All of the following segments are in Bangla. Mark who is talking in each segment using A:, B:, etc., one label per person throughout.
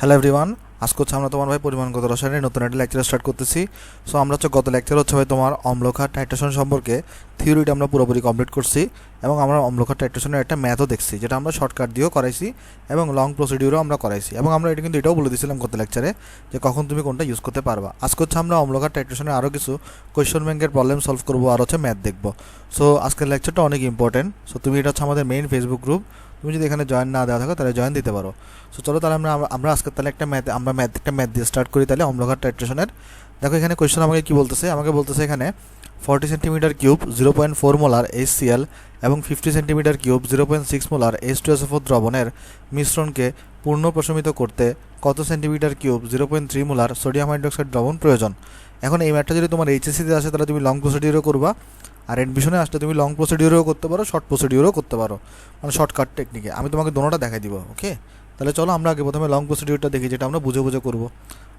A: হ্যালো এভরিওয়ান, আজকে হচ্ছে আমরা তোমার ভাই পরিমাণগত রসায়নের নতুন একটা লেকচার স্টার্ট করতেছি। সো আমরা হচ্ছে গত লেকচার হচ্ছে ভাই তোমার অম্লক্ষার টাইট্রেশন সম্পর্কে থিওরিটা আমরা পুরোপুরি কমপ্লিট করছি এবং আমরা অম্লক্ষার টাইট্রেশনের একটা ম্যাথও দেখছি, যেটা আমরা শর্টকাট দিয়েও করাইছি এবং লং প্রসিডিউরও আমরা করাইছি। এবং আমরা এটা কিন্তু এটাও বলে দিয়েছিলাম গত লেকচারে যে কখন তুমি কোনটা ইউজ করতে পারবা। আজকে হচ্ছে আমরা অম্লক্ষার টাইট্রেশনের আরও কিছু কোয়েশ্চন ব্যাংকের প্রবলেম সলভ করবো আর হচ্ছে ম্যাথ দেখবো। সো আজকের লেকচারটা অনেক ইম্পর্টেন্ট। সো তুমি এটা হচ্ছে আমাদের মেইন ফেসবুক গ্রুপ, তুমি যদি এখানে জয়েন না দেওয়া থাকো তাহলে জয়েন দিতে পারো। সো চলো তাহলে আমরা আজকে তাহলে একটা ম্যাথ দিয়ে স্টার্ট করি তাহলে অম্লক্ষার টাইট্রেশনের। দেখো এখানে কোয়েশ্চন আমাকে কি বলতেছে, আমাকে বলতেছে এখানে 40 সেন্টিমিটার কিউব 0.4 মোলার HCl এবং 50 সেন্টিমিটার কিউব 0.6 মোলার H2SO4 দ্রবণের মিশ্রণকে পূর্ণ প্রশমিত করতে কত centimetre cube 0.3 molar sodium hydroxide দ্রবণ প্রয়োজন। এখন এই ম্যাথটা যদি তোমার এইচএসসিতে আসে তাহলে তুমি লং প্রসিডিউরও করবা, আর এডমিশনে আসলে তুমি লং প্রসিডিউরও করতে পারো, শর্ট প্রসিডিউরও করতে পারো, মানে শর্টকাট টেকনিকে। আমি তোমাকে দোনোটা দেখাই দিব। ওকে, তাহলে চলো আমরা আগে প্রথমে লং প্রসিডিউরটা দেখি, যেটা আমরা বুঝে বুঝে করবো।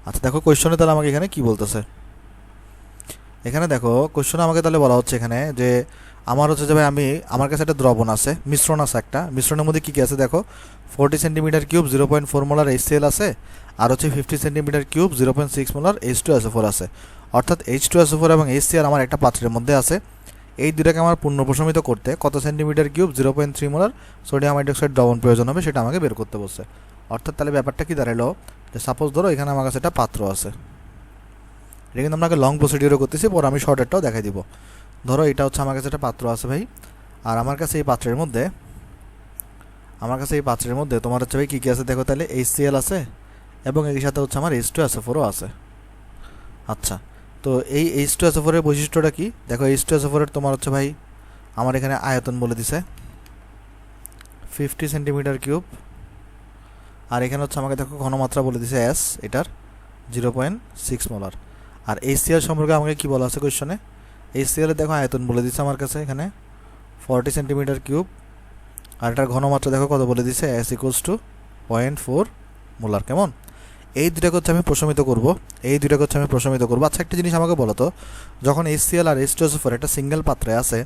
A: আচ্ছা দেখো কোয়েশ্চনে তাহলে আমাকে এখানে কি বলতেছে। এখানে দেখো কোয়েশ্চনে আমাকে তাহলে বলা হচ্ছে এখানে যে আমার হচ্ছে যে ভাই আমার কাছে একটা দ্রবণ আছে, মিশ্রণ আছে, একটা মিশ্রণের মধ্যে কী কী আছে দেখো। 40 সেন্টিমিটার কিউব 0.4 মোলার HCl আছে, আর হচ্ছে 50 সেন্টিমিটার কিউব 0.6 মোলার H2SO4 আছে। অর্থাৎ H2SO4 এবং HCl আমার একটা পাত্রের মধ্যে আছে। এই দুটাকে আমার পূর্ণ প্রশমিত করতে কত centimetre cube 0.3 molar sodium hydroxide দ্রবণ প্রয়োজন হবে সেটা আমাকে বের করতে বলছে। অর্থাৎ তাহলে ব্যাপারটা কি দাঁড়ালো, যে সাপোজ ধরো এখানে আমার কাছে একটা পাত্র আছে, এটা কিন্তু আমরা লং প্রসিডিউরও করতেছি, পর আমি শর্টেরটাও দেখাই দিব। ধরো এটা হচ্ছে আমার কাছে একটা পাত্র আছে ভাই, আর আমার কাছে এই পাত্রের মধ্যে তোমার হচ্ছে ভাই কী কী আছে দেখো। তাহলে HCl আছে এবং এর সাথে হচ্ছে আমার H2SO4ও আছে। আচ্ছা, তো এই H2SO4 এর বৈশিষ্ট্যটা কি দেখো। H2SO4 এর তোমার হচ্ছে ভাই আমার এখানে আয়তন বলে দিছে 50 সেন্টিমিটার কিউব, আর এখানে হচ্ছে আমাকে দেখো ঘনমাত্রা বলে দিছে S, এটার 0.6 মোলার। আর HCl সম্পর্কে আমাকে কি বলা আছে কোয়েশ্চনে, HCl এর দেখো আয়তন বলে দিচ্ছে আমার কাছে এখানে 40 সেন্টিমিটার কিউব, আর এটার ঘনমাত্রা দেখো কত বলে দিচ্ছে S ইকুয়ালস টু 0.4 মোলার। কেমন, এই দুটাকে হচ্ছে আমি প্রশমিত করব। আচ্ছা একটা জিনিস আমাকে বলো তো, যখন HCl আর H2SO4 একটা সিঙ্গেল পাত্রে আছে,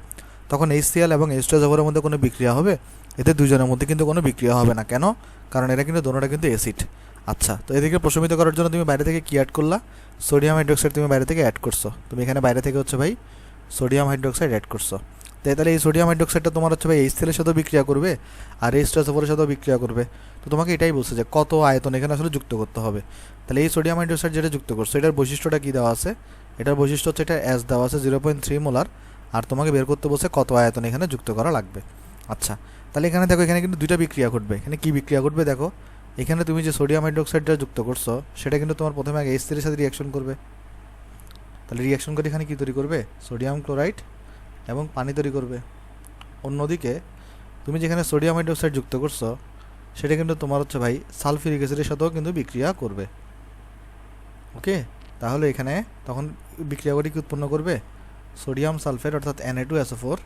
A: তখন HCl এবং H2SO4 এর মধ্যে কোনো বিক্রিয়া হবে? এতে দুজনের মধ্যে কিন্তু কোনো বিক্রিয়া হবে না। কেন? কারণ এরা কিন্তু দোনোটা কিন্তু অ্যাসিড। আচ্ছা, তো এদিকে প্রশমিত করার জন্য তুমি বাইরে থেকে কি অ্যাড করলা? সোডিয়াম হাইড্রোক্সাইড তুমি বাইরে থেকে অ্যাড করছো। তুমি এখানে বাইরে থেকে হচ্ছে ভাই সোডিয়াম হাইড্রোক্সাইড অ্যাড করছো। তাহলে এই সোডিয়াম হাইড্রোক্সাইডটা তোমার হচ্ছে ভাই HCl এর সাথেও বিক্রিয়া করবে আর H2SO4 এর সাথেও বিক্রিয়া করবে। তো তোমাকে এটাই বলছে যে কত আয়তন এখানে আসলে যুক্ত করতে হবে। তাহলে এই সোডিয়াম হাইড্রোক্সাইড যেটা যুক্ত করছো, এটার বৈশিষ্ট্যটা কী দেওয়া আছে? এটার বৈশিষ্ট্য হচ্ছে এটা S দেওয়া আছে 0.3 মোলার, আর তোমাকে বের করতে বলছে কত আয়তন এখানে যুক্ত করা লাগবে। আচ্ছা, তাহলে এখানে দেখো এখানে কিন্তু দুইটা বিক্রিয়া ঘটবে। এখানে কি বিক্রিয়া ঘটবে দেখো, এখানে তুমি যে সোডিয়াম হাইড্রোক্সাইডটা যুক্ত করছো সেটা কিন্তু তোমার প্রথমে আগে HCl এর সাথে রিয়াকশন করবে। তাহলে রিয়াকশন করে এখানে কী তৈরি করবে? সোডিয়াম ক্লোরাইড এবং পানি তৈরি করবে। অন্যদিকে তুমি যেখানে সোডিয়াম হাইড্রোক্সাইড যুক্ত করছো সেটা কিন্তু তোমার হচ্ছে ভাই সালফিউরিক অ্যাসিডের সাথেও কিন্তু বিক্রিয়া করবে। ওকে, তাহলে এখানে তখন বিক্রিয়া করে কি উৎপন্ন করবে? সোডিয়াম সালফেট অর্থাৎ Na2SO4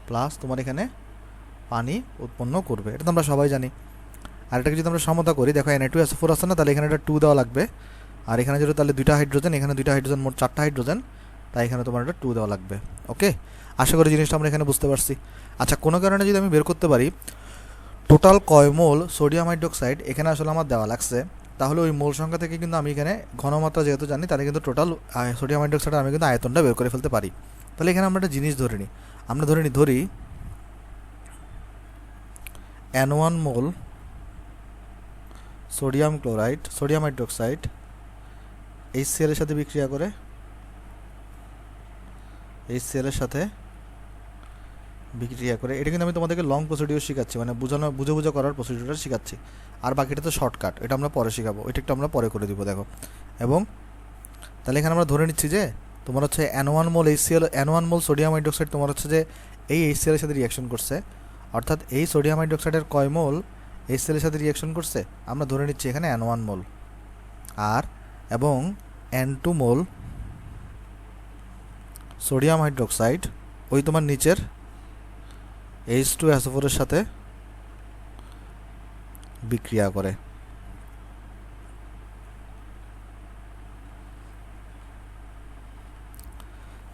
A: প্লাস তোমার এখানে পানি উৎপন্ন করবে। এটা তো আমরা সবাই জানি। আর এটাকে যদি আমরা সমতা করি, দেখো Na2SO4 আছে না, তাহলে এখানে একটা 2 দেওয়া লাগবে, আর এখানে যদি তাহলে দুইটা হাইড্রোজেন, এখানে দুইটা হাইড্রোজেন, মোট 4টা হাইড্রোজেন, তাই এখানে তোমার একটা 2 দেওয়া লাগবে। ওকে, আশা করি জিনিসটা আমরা এখানে বুঝতে পারছি। আচ্ছা, কোনো কারণে যদি আমি বের করতে পারি টোটাল কয় মোল সোডিয়াম হাইড্রোক্সাইড এখানে আসলে আমার দেওয়া লাগছে, তাহলে ওই মোল সংখ্যা থেকে কিন্তু আমি এখানে ঘনমাত্রা যেহেতু জানি, তাহলে কিন্তু টোটাল সোডিয়াম হাইড্রোক্সাইড আমি কিন্তু আয়তনটা বের করে ফেলতে পারি। তাহলে এখানে আমরা একটা জিনিস ধরে নিই, আমরা ধরি N1 মোল সোডিয়াম হাইড্রোক্সাইড HCl এর সাথে বিক্রিয়া করে, এটা কিন্তু আমি তোমাদেরকে লং প্রসিডিউর শেখাচ্ছি, মানে বুঝে করার প্রসিডিউরটা শেখাচ্ছি। আর বাকিটা তো শর্টকাট, এটা আমরা পরে শেখাবো, এটা একটু আমরা পরে করে দিব দেখো। এবং তাহলে এখানে আমরা ধরে নিচ্ছি যে তোমার হচ্ছে N1 মোল সোডিয়াম হাইড্রোক্সাইড তোমার হচ্ছে যে এই HCl এর সাথে রিয়াকশন করছে, অর্থাৎ এই সোডিয়াম হাইড্রোক্সাইডের কয় মোল HCl এর সাথে রিয়াকশন করছে আমরা ধরে নিচ্ছি এখানে N1 মোল, আর এবং N2 মোল সোডিয়াম হাইড্রোক্সাইড ওই তোমার নিচের H2SO4 এর সাথে বিক্রিয়া করে।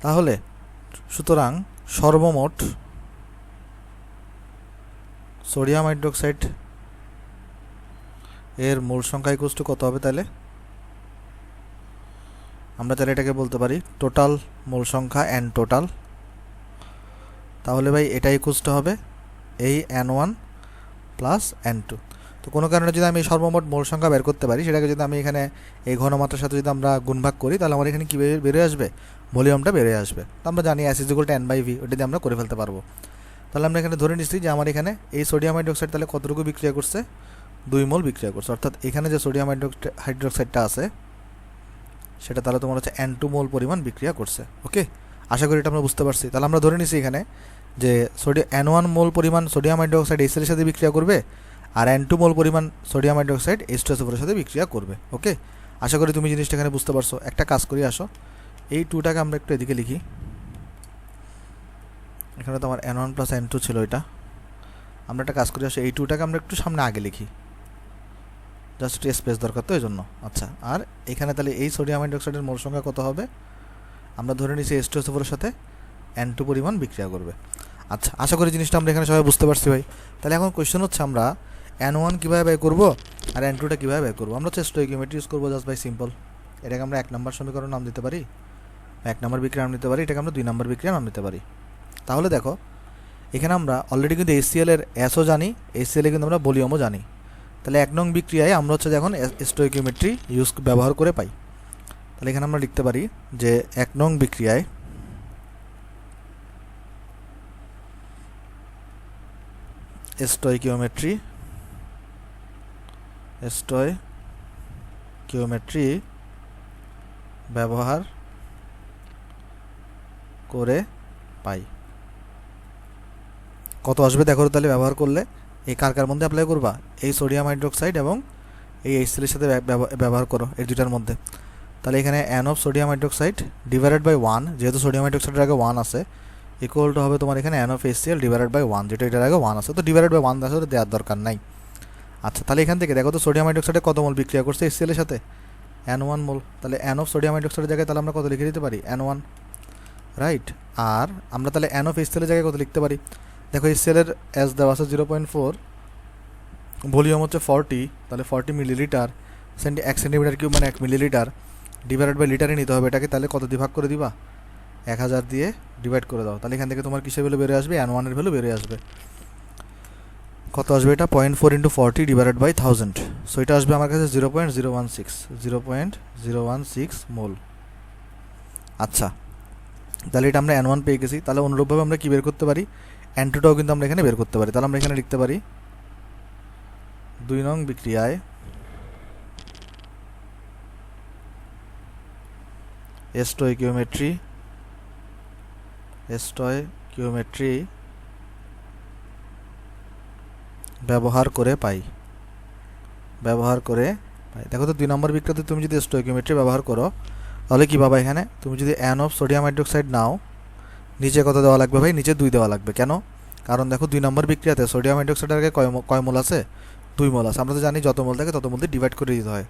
A: তাহলে সুতরাং সর্বমোট সোডিয়াম হাইড্রোক্সাইড এর মোল সংখ্যা ইকুয়ালস টু কত হবে তাহলে? আমরা তাহলে এটাকে বলতে পারি টোটাল মোল সংখ্যা এন টোটাল। তাহলে ভাই এটা ইকুয়ালস টু হবে এই N1 প্লাস N2। তো কোনো কারণে যদি আমি সর্বমোট মোল সংখ্যা বের করতে পারি, সেটাকে যদি আমি এখানে এই ঘনমাত্রার সাথে যদি আমরা গুণভাগ করি, তাহলে আমার এখানে কী বেরিয়ে আসবে? ভলিউমটা বেরিয়ে আসবে। তো আমরা জানি S = N/V, ওটা দিয়ে আমরা করে ফেলতে পারবো। তাহলে আমরা এখানে ধরে নিচ্ছি যে আমার এখানে এই সোডিয়াম হাইড্রোক্সাইড তাহলে কতটুকু বিক্রিয়া করছে? 2 মোল বিক্রিয়া করছে। অর্থাৎ এখানে যে সোডিয়াম হাইড্রোক্সাইডটা আছে সেটা তাহলে তোমার হচ্ছে N2 মোল পরিমাণ বিক্রিয়া করছে। ওকে, আশা করি এটা আমরা বুঝতে পারছি। তাহলে আমরা ধরে নিচ্ছি এখানে যে N1 মোল পরিমাণ সোডিয়াম হাইড্রোক্সাইড HCl এর সাথে বিক্রিয়া করবে, আর N2 মোল পরিমাণ সোডিয়াম হাইড্রোক্সাইড H2SO4 এর সাথে বিক্রিয়া করবে। ওকে, আশা করি তুমি জিনিসটা এখানে বুঝতে পারছো। একটা কাজ করি, আসো এই 2টাকে আমরা একটু এদিকে লিখি। এখানে তো আমার N1 প্লাস N2 ছিল, এটা আমরা একটা কাজ করি, আসো এই 2টাকে আমরা একটু সামনে আগে লিখি, জাস্ট একটু স্পেস দরকার তো এই জন্য। আচ্ছা, আর এখানে তাহলে এই সোডিয়াম হাইড্রোক্সাইডের মোল সংখ্যা কত হবে? আমরা ধরে নিচ্ছি H2SO4 এর সাথে N2 পরিমাণ বিক্রিয়া করবে। আচ্ছা, আশা করি জিনিসটা আমরা এখানে সবাই বুঝতে পারছি ভাই। তাহলে এখন কোয়েশ্চেন হচ্ছে আমরা N1 কীভাবে ব্যয় করবো আর N2টা কীভাবে ব্যয় করবো? আমরা হচ্ছে স্টোইকিওমেট্রি ইউজ করবো, জাস্ট বাই সিম্পল। এটাকে আমরা 1 নম্বর সমীকরণ নাম দিতে পারি, 1 নম্বর বিক্রিয়া নাম নিতে পারি, এটাকে আমরা 2 নম্বর বিক্রিয়া নাম নিতে পারি। তাহলে দেখো এখানে আমরা অলরেডি কিন্তু HCl এর Sও জানি, HCl এ কিন্তু আমরা ভলিউমও জানি। তাহলে 1 নং বিক্রিয়ায় আমরা হচ্ছে যখন স্টোইকিওমেট্রি ব্যবহার করে পাই, তাহলে এখানে আমরা লিখতে পারি যে 1 নং বিক্রিয়ায় স্টোইকিওমেট্রি ব্যবহার করে পাই। কত আসবে দেখো তাহলে ব্যবহার করলে? এই কার মধ্যে অ্যাপ্লাই করবা? এই সোডিয়াম হাইড্রোক্সাইড এবং এই HCl এর সাথে ব্যবহার করো এই দুটার মধ্যে। তাহলে এখানে N of sodium hydroxide divided by 1, যেহেতু সোডিয়াম হাইড্রোক্সাইডের আগে 1 আছে, ইকুয়াল টু হবে তোমার এখানে N of HCl divided by 1, যেটা এটার আগে 1 আছে, তো ডিভাইডেড বাই 1 আসলে দেওয়ার দরকার নাই। আচ্ছা, তাহলে এখান থেকে দেখো তো সোডিয়াম হাইড্রোক্সাইডে কত মোল বিক্রিয়া করছে HCl এর সাথে? N1 মোল। তাহলে N অফ সোডিয়াম হাইড্রোক্সাইডের জায়গায় তাহলে আমরা কত লিখে দিতে পারি? N1, right. আর আমরা তাহলে N অফ HCl এর জায়গায় কত লিখতে পারি? দেখো HCl এর S দেওয়া আছে 0.4, ভলিউম হচ্ছে 40, তাহলে 40 মিলিলিটার, 1 সেন্টিমিটার কিউব মানে 1 মিলিলিটার, ডিভাইডেড বাই লিটারে নিতে হবে এটাকে। তাহলে কত দিয়ে ভাগ করে দিবা? 1000 দিয়ে ডিভাইড করে দাও। তাহলে এখান থেকে তোমার কিসের ভ্যালু বেরিয়ে আসবে? N1 এর ভ্যালু বেরিয়ে আসবে। কত আসবে এটা? 0.4 × 40 ডিভাইডেড বাই 1000। সো এটা আসবে আমার কাছে 0.016 মোল। আচ্ছা, তাহলে এটা আমরা N1 পেয়ে গেছি। তাহলে অনুরূপভাবে আমরা কি বের করতে পারি? N2টাও কিন্তু আমরা এখানে বের করতে পারি। তাহলে আমরা এখানে লিখতে পারি 2 নং বিক্রিয়ায় স্টোইকিওমেট্রি ব্যবহার করে পাই। দেখো তো 2 নম্বর বিক্রিয়াতে তুমি যদি স্টোইকিওমেট্রি ব্যবহার করো, তাহলে কী পাবা? এখানে তুমি যদি N অফ সোডিয়াম হাইড্রোক্সাইড নাও, নিচে কত দেওয়া লাগবে ভাই? নিচে 2 দেওয়া লাগবে। কেন? কারণ দেখো 2 নম্বর বিক্রিয়াতে সোডিয়াম হাইড্রোক্সাইডের আগে কয় মোল আছে? 2 মোল আছে। আমরা তো জানি যত মোল থাকে তত মোল দিয়ে ডিভাইড করে দিতে হয়।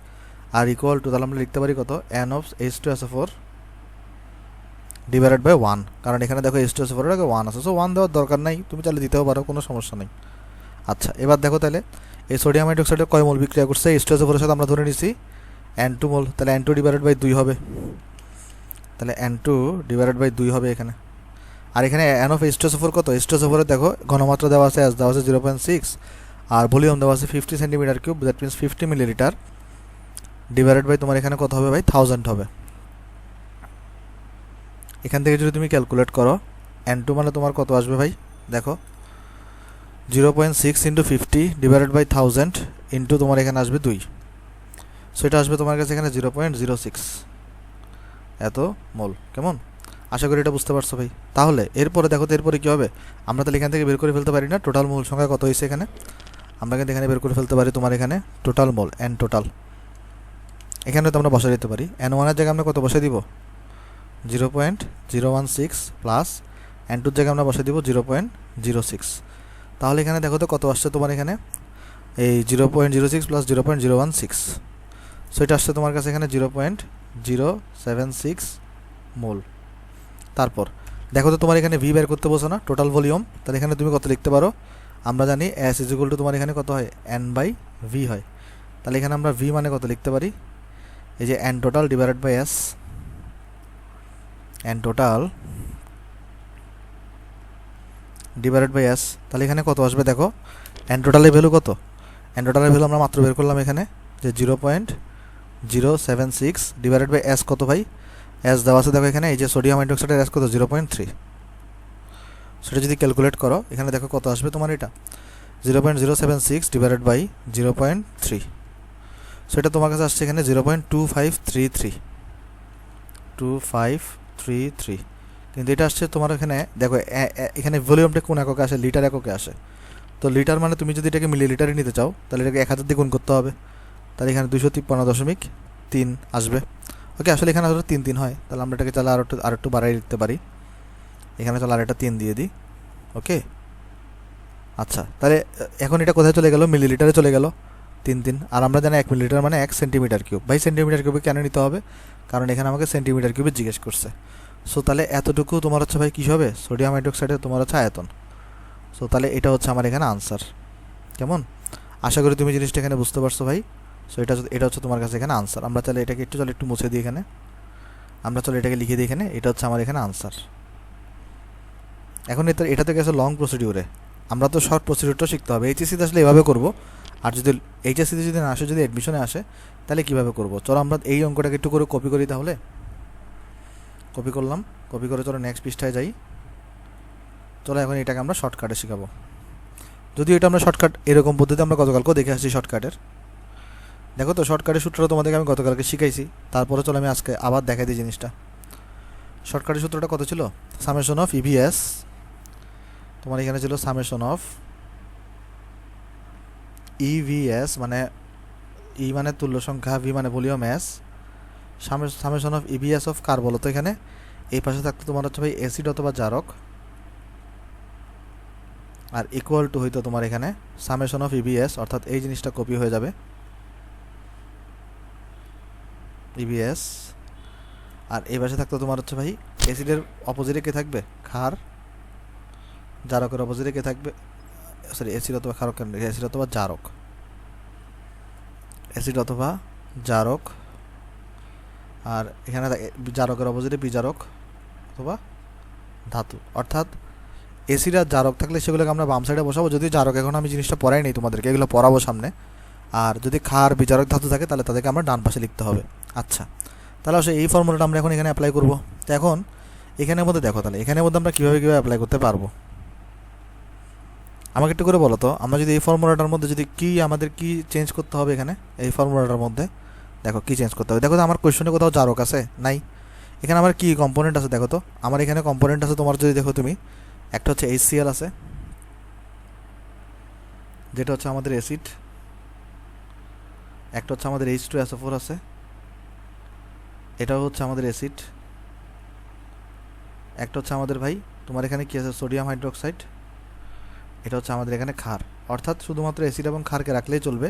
A: আর ইকুয়াল টু, তাহলে আমরা লিখতে পারি কত? N of H2SO4 divided by 1, কারণ এখানে দেখো H2SO4 এর আগে 1 আছে, সো 1 দেওয়ার দরকার নাই, তুমি চাইলে দিতেও পারো, কোনো সমস্যা নেই। আচ্ছা, এবার দেখো তাহলে এই সোডিয়াম হাইড্রোক্সাইডের কয় মোল বিক্রিয়া করছে? H2SO4 এর সাথে আমরা ধরে নিছি N2 মোল, তাহলে N2 ডিভাইডেড বাই 2 হবে। তাহলে N2 ডিভাইডেড বাই 2 হবে এখানে। আর এখানে N অফ H2SO4 কত? H2SO4 এর দেখো ঘনমাত্রা দেওয়া আছে, দেওয়া আছে 0.6, আর ভলিউম দেওয়া আছে 50 centimetre cube, that means 50 millilitre, divided by তোমার এখানে কত হবে ভাই? 1000 হবে। এখান থেকে যদি তুমি ক্যালকুলেট করো, N2 মানে তোমার কত আসবে ভাই? দেখো 0.6 × 50 ডিভাইডেড বাই 1000 ইন্টু তোমার এখানে আসবে 2, সো এটা আসবে তোমার কাছে এখানে 0.06 এত মোল। কেমন? আশা করি এটা বুঝতে পারছো ভাই। তাহলে এরপরে দেখো তো এরপরে কী হবে? আমরা তাহলে এখান থেকে বের করে ফেলতে পারি না টোটাল মোল সংখ্যা কত হয়েছে এখানে? আমরা কিন্তু এখানে বের করে ফেলতে পারি তোমার এখানে টোটাল মোল, N টোটাল। এখানে তো আমরা বসে দিতে পারি। N1 এর জায়গায় আমরা কত বসে দিব? 0.016 প্লাস N2 এর জায়গায় আমরা বসে দিব 0.06। তাহলে এখানে দেখো তো কত আসছে তোমার এখানে? এই 0.06 প্লাস 0.016, সো এটা আসছে তোমার কাছে এখানে 0.076 মোল। তারপর দেখো তো তোমার এখানে ভি বের করতে বসো না, টোটাল ভলিউম। তাহলে এখানে তুমি কত লিখতে পারো? আমরা জানি S = তোমার এখানে কত হয়? N/V হয়। তাহলে এখানে আমরা ভি মানে কত লিখতে পারি, এই যে N total divided by S, N total divided by S. তাহলে এখানে কত আসবে দেখো, এন টোটালের ভ্যালু কত, এন টোটালের ভ্যালু আমরা মাত্র বের করলাম এখানে যে 0.076 ডিভাইডেড বাই এস কত ভাই, এস দেওয়া আছে দেখো এখানে, এই যে সোডিয়াম হাইড্রোক্সাইডের এস কত 0.3। সেটা যদি ক্যালকুলেট করো এখানে দেখো কত আসবে তোমার, এটা 0.076 ডিভাইডেড বাই 0.3, সেটা তোমার কাছে আসছে এখানে 0.2533, 2533। কিন্তু এটা আসছে তোমার এখানে দেখো এখানে ভলিউমটা কোন এককে আসে, লিটার এককে আসে। তো লিটার মানে তুমি যদি এটাকে মিলিলিটারে নিতে চাও তাহলে এটাকে 1000 দিয়ে গুণ করতে হবে, তাহলে এখানে 253.3 আসবে। ওকে, আসলে এখানে আসলে 3 হয়, তাহলে আমরা এটাকে চাইলে আর একটু বাড়াই লিখতে পারি, এখানে চলো আর একটা 3 দিয়ে দিই। ওকে, আচ্ছা, তাহলে এখন এটা কোথায় চলে গেল, মিলিলিটারে চলে গেল 3। আর আমরা জানি 1 মিলিলিটার মানে 1 সেন্টিমিটার কিউব। ভাই সেন্টিমিটার কিউবে কেন নিতে হবে, কারণ এখানে আমাকে সেন্টিমিটার কিউবে জিজ্ঞেস করছে। সো তাহলে এতটুকু তোমার হচ্ছে ভাই কী হবে, সোডিয়াম হাইড্রোক্সাইডের তোমার হচ্ছে আয়তন। সো তাহলে এটা হচ্ছে আমার এখানে আনসার। কেমন, আশা করি তুমি জিনিসটা এখানে বুঝতে পারছো ভাই। সো এটা হচ্ছে তোমার কাছে এখানে আনসার। আমরা তাহলে এটাকে একটু মুছে দিই এখানে, আমরা এটাকে লিখে দিই এখানে, এটা হচ্ছে আমার এখানে আনসার। এখন এটা থেকে গেছে লং প্রসিডিউরে, আমরা তো শর্ট প্রসিডিউরটা শিখতে হবে। এইচএসসিতে আসলে এভাবে করবো, আর যদি এইচএসসিতে যদি না আসে, যদি অ্যাডমিশনে আসে তাহলে কীভাবে করবো। চলো আমরা এই অঙ্কটাকে একটু করে কপি করি, তাহলে কপি করলাম, কপি করে চলো নেক্সট পৃষ্ঠায় যাই। চলো এখন এটাকে আমরা শর্টকাটে শেখাবো, যদিও এটা আমরা শর্টকাট এরকম পদ্ধতি আমরা গতকালকেও দেখে আসছি শর্টকাটের। দেখো তো শর্টকাটের সূত্রটা তোমাদেরকে আমি গতকালকে শিখাইছি, তারপরে চলো আমি আজকে আবার দেখাই দিই জিনিসটা। শর্টকাটের সূত্রটা কত ছিল, সামেশন অফ ইভিএস, তোমার এখানে ছিল সামেশন অফ ইভিএস মানে ই মানে তুল্য সংখ্যা, ভি মানে volume, S summation of EVS of কার বলো তো, এখানে এই পাশে থাকতো তোমার হচ্ছে ভাই অ্যাসিড অথবা জারক, আর ইকুয়াল টু হইতো তোমার এখানে সামেশন অফ ইভিএস, অর্থাৎ এই জিনিসটা কপি হয়ে যাবে ইভিএস। আর এই পাশে থাকতো তোমার হচ্ছে ভাই অ্যাসিডের অপোজিটে কে থাকবে, ক্ষার, জারকের অপোজিটে কে থাকবে, সরি অ্যাসিড অথবা ক্ষারক, অ্যাসিড অথবা জারক, অ্যাসিড অথবা জারক। আর এখানে জারকের অপোজিটে বিজারক অথবা ধাতু। অর্থাৎ অ্যাসিড আর জারক থাকলে সেগুলোকে আমরা বাম সাইডে বসাবো, যদি জারক এখন আমি জিনিসটা পড়াই নেই তোমাদেরকে, এগুলো পড়াবো সামনে। আর যদি ক্ষার বিজারক ধাতু থাকে তাহলে তাদেরকে আমরা ডান পাশে লিখতে হবে। আচ্ছা, তাহলে আসলে এই ফর্মুলাটা আমরা এখন এখানে অ্যাপ্লাই করবো। তো এখন এখানের মধ্যে দেখো, তাহলে এখানের মধ্যে আমরা কীভাবে অ্যাপ্লাই করতে পারবো, আমাকে একটু করে বলো তো। আমরা যদি এই ফর্মুলাটার মধ্যে যদি আমাদের কি চেঞ্জ করতে হবে, এখানে এই ফর্মুলাটার মধ্যে দেখো কি চেঞ্জ করতে হবে। দেখো তো আমার কোয়েশ্চনে কোথাও জারক আছে নাই, এখানে আমার কি কম্পোনেন্ট আছে দেখো তো। আমার এখানে কম্পোনেন্ট আছে তোমার, যদি দেখো তুমি, একটা হচ্ছে HCl আছে, যেটা হচ্ছে আমাদের অ্যাসিড, একটা হচ্ছে আমাদের H2SO4 আছে, এটাও হচ্ছে আমাদের অ্যাসিড, একটা হচ্ছে আমাদের ভাই তোমার এখানে কি আছে, সোডিয়াম হাইড্রোক্সাইড, এটা হচ্ছে আমাদের এখানে ক্ষার। অর্থাৎ শুধুমাত্র অ্যাসিড এবং ক্ষারকে রাখলেই চলবে,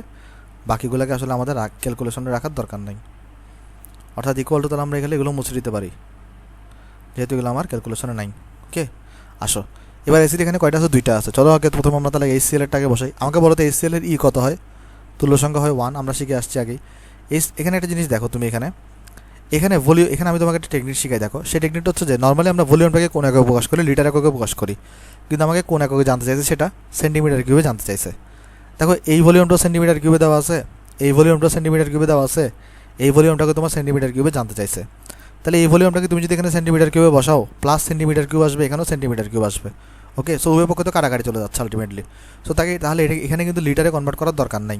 A: বাকিগুলোকে আসলে আমাদের ক্যালকুলেশনে রাখার দরকার নেই। অর্থাৎ ইকুয়াল টু, তাহলে আমরা এখানে এগুলো মুছে দিতে পারি, যেহেতু এগুলো আমার ক্যালকুলেশনে নাই। ওকে, আসো এবার অ্যাসিড এখানে কয়টা আছে, 2টা আছে। চলো আগে প্রথম আমরা তাহলে HCl-এরটাকে বসাই। আমাকে বলো তো HCl এর কত হয়, তুল্য সংখ্যা হয় 1, আমরা শিখে আসছি আগেই। এখানে একটা জিনিস দেখো তুমি, এখানে ভলিউম, এখানে আমি তোমাকে একটা টেকনিক শিখাই, দেখো সেই টেকনিকটা হচ্ছে যে নর্মালি আমরা ভলিউমটাকে কোন এককে প্রকাশ করি, লিটার এককে প্রকাশ করি, কিন্তু আমাকে কোন এককে জানতে চাইছে সেটা সেন্টিমিটার কিউবে জানতে চাইছে। দেখো এই ভলিউমটা সেন্টিমিটার কিউবে দেওয়া আছে, এই ভলিউমটা সেন্টিমিটার কিউবে দেওয়া আছে, এই ভলিউমটাকে তোমার সেন্টিমিটার কিউবে জানতে চাইছে। তাহলে এই ভলিউমটাকে তুমি যদি এখানে সেন্টিমিটার কিউবে বসাও, প্লাস সেন্টিমিটার কিউব আসবে, এখানেও সেন্টিমিটার কিউব আসবে। ওকে, সো উভয় পক্ষে তো কাটাকাটি চলে যাচ্ছে আলটিমেটলি। সো তাহলে এখানে কিন্তু লিটারে কনভার্ট করার দরকার নাই,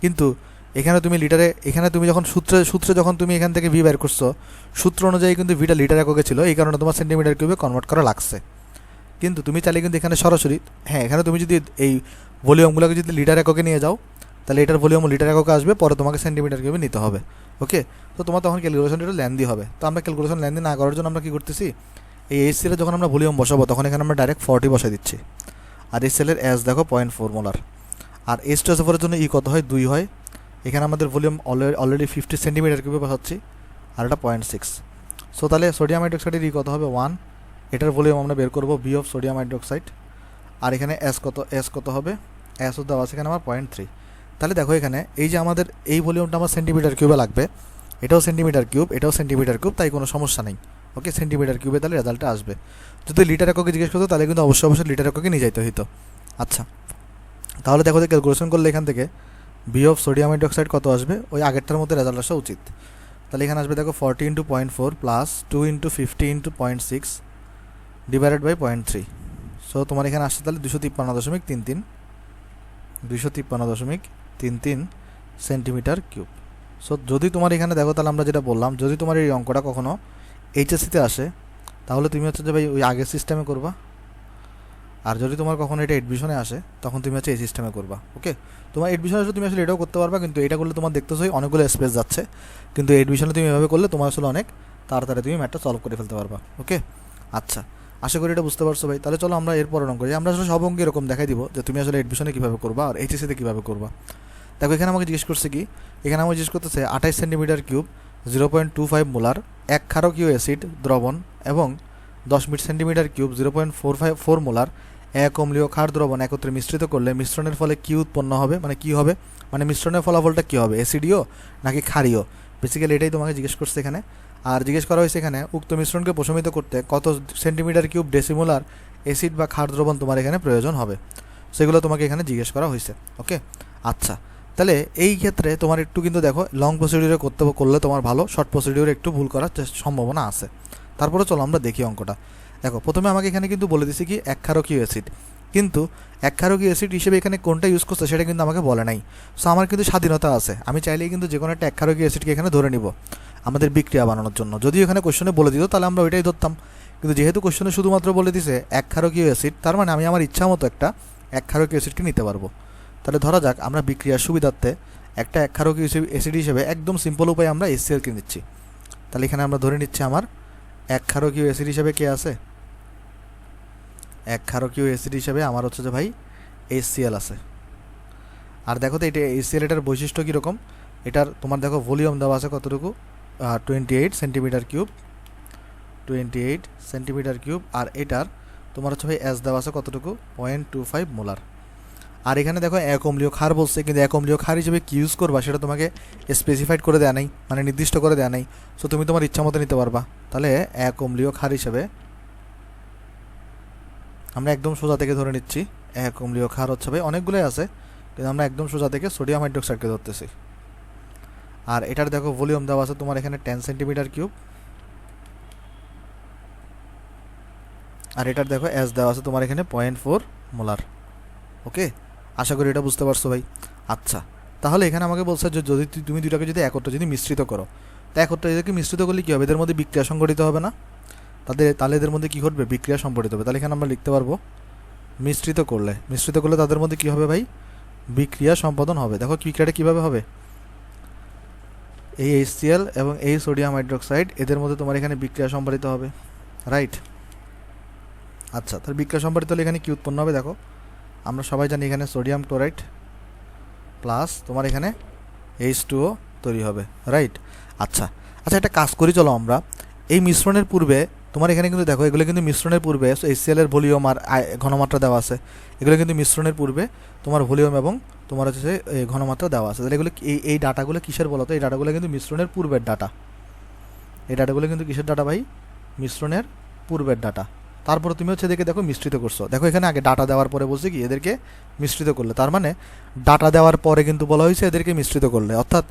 A: কিন্তু এখানে তুমি লিটারে, এখানে তুমি যখন সূত্রে যখন তুমি এখান থেকে ভি বের করছো, সূত্র অনুযায়ী কিন্তু ভিটা লিটার এককে ছিল, এই কারণে তোমার সেন্টিমিটার কিউবে কনভার্ট করা লাগছে। কিন্তু তুমি চাইলে কিন্তু এখানে সরাসরি, হ্যাঁ এখানে তুমি যদি এই ভলিউমগুলোকে যদি লিটার এককে নিয়ে যাও, তাহলে এটার ভলিউম লিটার এককে আসবে, পরে তোমাকে সেন্টিমিটার কিউবে নিতে হবে। ওকে, তো তোমার তখন ক্যালকুলেশনটা একটু লেন্দি হবে। তো আমরা ক্যালকুলেশন লেন্দি না করার জন্য আমরা কী করতেছি, এই HCl যখন আমরা ভলিউম বসাবো তখন এখানে আমরা ডাইরেক্ট 40 বসাই দিচ্ছি। আর HCl এর এস দেখো 0.4 মোলার। আর H2SO4 এর জন্য কত হয়, 2 হয়। এখানে আমাদের ভলিউম অলরেডি 50 সেন্টিমিটার কিউবে বসাচ্ছি, আর এটা 0.6। সো তাহলে সোডিয়াম হাইড্রোক্সাইডের কত হবে, 1, এটার ভলিউম আমরা বের করবো বি অফ সোডিয়াম হাইড্রোক্সাইড। আর এখানে এস কত হবে, এসও দেওয়া আছে এখানে আমার 0.3। তাহলে দেখো এখানে এই যে আমাদের এই ভলিউমটা আমার সেন্টিমিটার কিউবে লাগবে, এটাও সেন্টিমিটার কিউব, এটাও সেন্টিমিটার কিউব, তাই কোনো সমস্যা নেই। ওকে, সেন্টিমিটার কিউবে তাহলে রেজাল্টটা আসবে। যদি লিটার এককে জিজ্ঞেস করতো তাহলে কিন্তু অবশ্যই লিটার এককে নিয়ে যাইতে হইতো। আচ্ছা, তাহলে দেখো ক্যালকুলেশন করলে এখান থেকে বি অফ সোডিয়াম হাইড্রোক্সাইড কত আসবে, ওই আগেরটার মধ্যে রেজাল্ট আসা উচিত। তাহলে এখানে আসবে দেখো 40 × 0.4 প্লাস 2 × 50 × 0.6 ডিভাইডেড বাই 0.3। সো তোমার এখানে আসছে তাহলে 253.33 253.33 সেন্টিমিটার কিউব। সো যদি তোমার এখানে দেখো তাহলে আমরা যেটা বললাম, যদি তোমার এই অঙ্কটা কখনো এইচএসসিতে আসে তাহলে তুমি হচ্ছে যে ভাই ওই আগের সিস্টেমে করবা, আর যদি তোমার কখনো এটা এডমিশনে আসে তখন তুমি হচ্ছে এই সিস্টেমে করবা। ওকে, তোমার এডমিশনে আসলে তুমি আসলে এটাও করতে পারবা, কিন্তু এটা করলে তোমার দেখতেছোই অনেকগুলো স্পেস যাচ্ছে, কিন্তু এডমিশনে তুমি এভাবে করলে তোমার আসলে অনেক তাড়াতাড়ি তুমি ম্যাথটা সলভ করে ফেলতে পারবা। ওকে, আচ্ছা, আশা করি এটা বুঝতে পারছো ভাই। তাহলে চলো আমরা এরপর অঙ্ক করি। আমরা আসলে সব অঙ্ক এরকম দেখাই দিব যে তুমি আসলে এডমিশনে কীভাবে করবা আর এইচএসসিতে কীভাবে করবা। দেখো এখানে আমাকে জিজ্ঞেস করছে কি, এখানে আমাকে জিজ্ঞেস করতেছে 28 সেন্টিমিটার কিউব 0.25 মোলার এক ক্ষারকীয় অ্যাসিড দ্রবণ এবং 10 সেন্টিমিটার কিউব 0.454 মোলার এক অম্লীয় ক্ষার দ্রবণ একত্রে মিশ্রিত করলে মিশ্রণের ফলে কি উৎপন্ন হবে, মানে কি হবে, মানে মিশ্রণের ফলাফলটা কী হবে, অ্যাসিডীয় নাকি ক্ষারীয়, বেসিক্যালি এটাই তোমাকে জিজ্ঞেস করছে এখানে। আর জিজ্ঞেস করা হয়েছে এখানে উক্ত মিশ্রণকে প্রশমিত করতে কত সেন্টিমিটার কিউব ডেসিমোলার অ্যাসিড বা ক্ষার দ্রবণ তোমার এখানে প্রয়োজন হবে, সেগুলো তোমাকে এখানে জিজ্ঞেস করা হয়েছে। ওকে, আচ্ছা, তাহলে এই ক্ষেত্রে তোমার একটু কিন্তু দেখো লং প্রসিডিউরে করলে তোমার ভালো, শর্ট প্রসিডিউরে একটু ভুল করার সম্ভাবনা আছে। তারপরে চলো আমরা দেখি অঙ্কটা। দেখো প্রথমে আমাকে এখানে কিন্তু বলে দিছি কি এক ক্ষারকীয় অ্যাসিড, কিন্তু এক ক্ষারকীয় অ্যাসিড হিসেবে এখানে কোনটা ইউজ করছে সেটা কিন্তু আমাকে বলে নাই। সো আমার কিন্তু স্বাধীনতা আছে, আমি চাইলেই কিন্তু যে কোনো একটা এক ক্ষারকীয় অ্যাসিডকে এখানে ধরে নিব আমাদের বিক্রিয়া বানানোর জন্য। যদিও এখানে কোশ্চেনে বলে দিত তাহলে আমরা ওইটাই ধরতাম, কিন্তু যেহেতু কোশ্চেনে শুধুমাত্র বলে দিছে এক ক্ষারকীয় অ্যাসিড, তার মানে আমি আমার ইচ্ছা মতো একটা এক ক্ষারকীয় অ্যাসিডকে নিতে পারবো। তাহলে ধরা যাক আমরা বিক্রিয়ার সুবিধার্থে একটা এক ক্ষারকীয় অ্যাসিড হিসেবে একদম সিম্পল উপায়ে আমরা HCl নিচ্ছি। তাহলে এখানে আমরা ধরে নিচ্ছি আমার এক ক্ষারকীয় অ্যাসিড হিসেবে কে আছে, এক ক্ষারকীয় অ্যাসিড হিসেবে আমার হচ্ছে যে ভাই HCl আছে। আর দেখো তো এটা HCl এটার বৈশিষ্ট্য কীরকম, এটার তোমার দেখো ভলিউম দেওয়া আছে কতটুকু 28 সেন্টিমিটার কিউব 28 সেন্টিমিটার কিউব, আর এটার তোমার হচ্ছে ভাই এস দেওয়া আছে কতটুকু 0.25 মোলার। আর এখানে দেখো এক অম্লীয় ক্ষার বলছে, কিন্তু এক অম্লীয় ক্ষার হিসেবে কি ইউজ করবা সেটা তোমাকে স্পেসিফাইড করে দেওয়া নেই, মানে নির্দিষ্ট করে দেওয়া নেই। সো তুমি তোমার ইচ্ছা মতো নিতে পারবা। তাহলে এক অম্লীয় ক্ষার হিসেবে আমরা একদম সোজা থেকে ধরে নিচ্ছি এক অম্লীয় ক্ষার হচ্ছে ভাই অনেকগুলোই আছে, কিন্তু আমরা একদম সোজা থেকে সোডিয়াম হাইড্রোক্সাইডকে ধরতেছি। আর এটার দেখো ভলিউম দেওয়া আছে তোমার এখানে 10 সেন্টিমিটার কিউব, আর এটার দেখো এস দেওয়া আছে তোমার এখানে 0.4 মোলার। ওকে, আশা করি এটা বুঝতে পারছো ভাই। আচ্ছা, তাহলে এখানে আমাকে বলছে যে যদি তুমি দুটাকে যদি একত্রে যদি মিশ্রিত করো, তা একত্রে এদেরকে মিশ্রিত করলে কী হবে, এদের মধ্যে বিক্রিয়া সংঘটিত হবে না, তাহলে এদের মধ্যে কী ঘটবে, বিক্রিয়া সংঘটিত হবে। তাহলে এখানে আমরা লিখতে পারবো মিশ্রিত করলে তাদের মধ্যে কী হবে ভাই, বিক্রিয়া সম্পাদন হবে। দেখো বিক্রিয়াটা কীভাবে হবে, এই HCl এবং এই সোডিয়াম হাইড্রোক্সাইড এদের মধ্যে তোমার এখানে বিক্রিয়া সম্পাদিত হবে, রাইট। আচ্ছা, তাহলে বিক্রিয়া সম্পাদিত হলে এখানে কী উৎপন্ন হবে, দেখো আমরা সবাই জানি এখানে সোডিয়াম ক্লোরাইড প্লাস তোমার এখানে H2O তৈরি হবে, রাইট। আচ্ছা, একটা কাজ করি, চলো আমরা এই মিশ্রণের পূর্বে তোমার এখানে কিন্তু দেখো এগুলো কিন্তু মিশ্রণের পূর্বে HCl এর ভলিউম আর ঘনমাত্রা দেওয়া আছে, এগুলো কিন্তু মিশ্রণের পূর্বে তোমার ভলিউম এবং তোমার হচ্ছে ঘনমাত্রা দেওয়া আছে। তাহলে এগুলো এই ডাটাগুলো কিসের বলো তো, এই ডাটাগুলো কিন্তু মিশ্রণের পূর্বের ডাটা, এই ডাটাগুলো কিন্তু কিসের ডাটা ভাই, মিশ্রণের পূর্বের ডাটা। তারপরে তুমি হচ্ছে এদেরকে দেখো মিশ্রিত করছো, দেখো এখানে আগে ডাটা দেওয়ার পরে বলছে কি এদেরকে মিশ্রিত করলে, তার মানে ডাটা দেওয়ার পরে কিন্তু বলা হয়েছে এদেরকে মিশ্রিত করলে, অর্থাৎ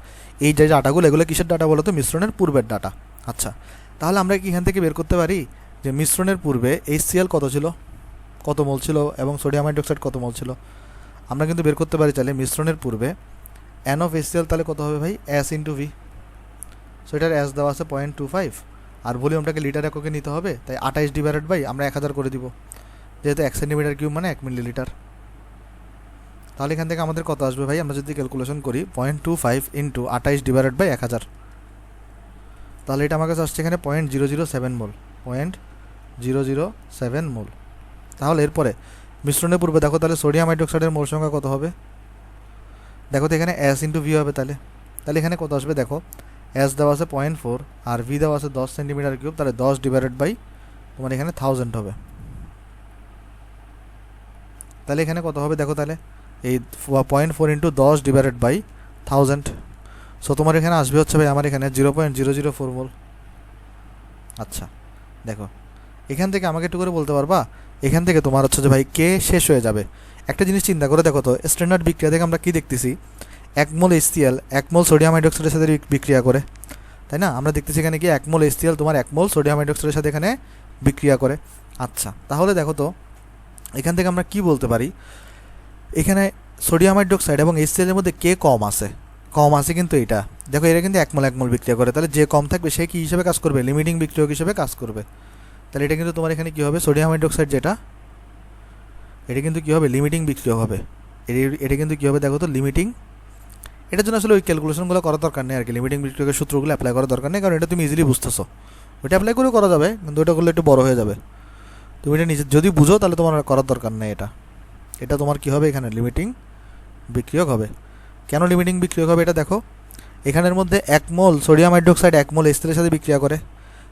A: এই যে ডাটাগুলো এগুলো কিসের ডাটা বলো তো, মিশ্রণের পূর্বের ডাটা। আচ্ছা, তাহলে আমরা কি এখান থেকে বের করতে পারি যে মিশ্রণের পূর্বে HCl কত ছিল, কত মোল ছিল, এবং সোডিয়াম হাইড্রোক্সাইড কত মোল ছিল। আমরা কিন্তু বের করতে পারি চাইলে মিশ্রণের পূর্বে N অফ HCl তাহলে কত হবে ভাই, S ইন্টু V। সো এটার S দেওয়া আছে 0.25, আর ভলিউমটাকে লিটার এককে নিতে হবে, তাই 28 ডিভাইডেড বাই আমরা 1000 করে দিব, যেহেতু 1 সেন্টিমিটার কিউব মানে 1 মিলিলিটার। তাহলে এখান থেকে আমাদের কত আসবে ভাই, আমরা যদি ক্যালকুলেশন করি 0.25 ইন্টু 28 ডিভাইডেড বাই 1000, তাহলে এটা আমার কাছে আসছে এখানে 0.007 মোল, 0.007 মোল। তাহলে এরপরে মিশ্রণের পূর্বে দেখো তাহলে সোডিয়াম হাইড্রোক্সাইডের মোল সংখ্যা কত হবে, দেখো তো এখানে S ইন্টু V হবে, তাহলে এখানে কত আসবে, দেখো S দেওয়া আছে 0.4 আর V দেওয়া আছে 10 সেন্টিমিটার কিউব, তাহলে 10 ডিভাইডেড বাই তোমার এখানে 1000 হবে। তাহলে এখানে কত হবে দেখো, তাহলে এই 0.4 ইন্টু 10 ডিভাইডেড বাই 1000। সো তোমার এখানে আসবে হচ্ছে ভাই আমার এখানে 0.004 মোল। আচ্ছা দেখো এখান থেকে আমাকে একটু করে বলতে পারবা, এখান থেকে তোমার হচ্ছে যে ভাই কে শেষ হয়ে যাবে। একটা জিনিস চিন্তা করে দেখো তো, স্ট্যান্ডার্ড বিক্রিয়া থেকে আমরা কি দেখতেছি, 1 মোল HCl 1 মোল সোডিয়াম হাইড্রোক্সাইডের সাথে বিক্রিয়া করে, তাই না? আমরা দেখতেছি এখানে কি 1 মোল HCl তোমার 1 মোল সোডিয়াম হাইড্রোক্সাইডের সাথে এখানে বিক্রিয়া করে। আচ্ছা তাহলে দেখো তো এখান থেকে আমরা কি বলতে পারি, এখানে সোডিয়াম হাইড্রোক্সাইড এবং HCl এর মধ্যে কে কম আছে, কম আছে কিন্তু এটা দেখো, এরা কিন্তু 1 মোল বিক্রিয়া করে, তাহলে যে কম থাকবে সে কি হিসেবে কাজ করবে, লিমিটিং বিক্রিয়ক হিসেবে কাজ করবে। তাহলে এটা কিন্তু তোমার এখানে কী হবে, সোডিয়াম হাইড্রোক্সাইড যেটা, এটা কিন্তু কী হবে, লিমিটিং বিক্রিয়ক হবে। এটা কিন্তু কী হবে দেখো তো, লিমিটিং। এটার জন্য আসলে ওই ক্যালকুলেশনগুলো করার দরকার নেই আর কি, লিমিটিং বিক্রিয়কের সূত্রগুলো অ্যাপ্লাই করার দরকার নেই, কারণ এটা তুমি ইজিলি বুঝতেছো। ওইটা অ্যাপ্লাই করেও করা যাবে, কিন্তু ওইটা করলে একটু বড় হয়ে যাবে। তুমি এটা নিজে যদি বুঝো তাহলে তোমার করার দরকার নেই এটা। এটা তোমার কী হবে, এখানে লিমিটিং বিক্রিয়ক হবে। কেন লিমিটিং বিক্রিয়ক হবে এটা দেখো, এখানের মধ্যে 1 মোল সোডিয়াম হাইড্রোক্সাইড 1 মোল HCl এর সাথে বিক্রিয়া করে,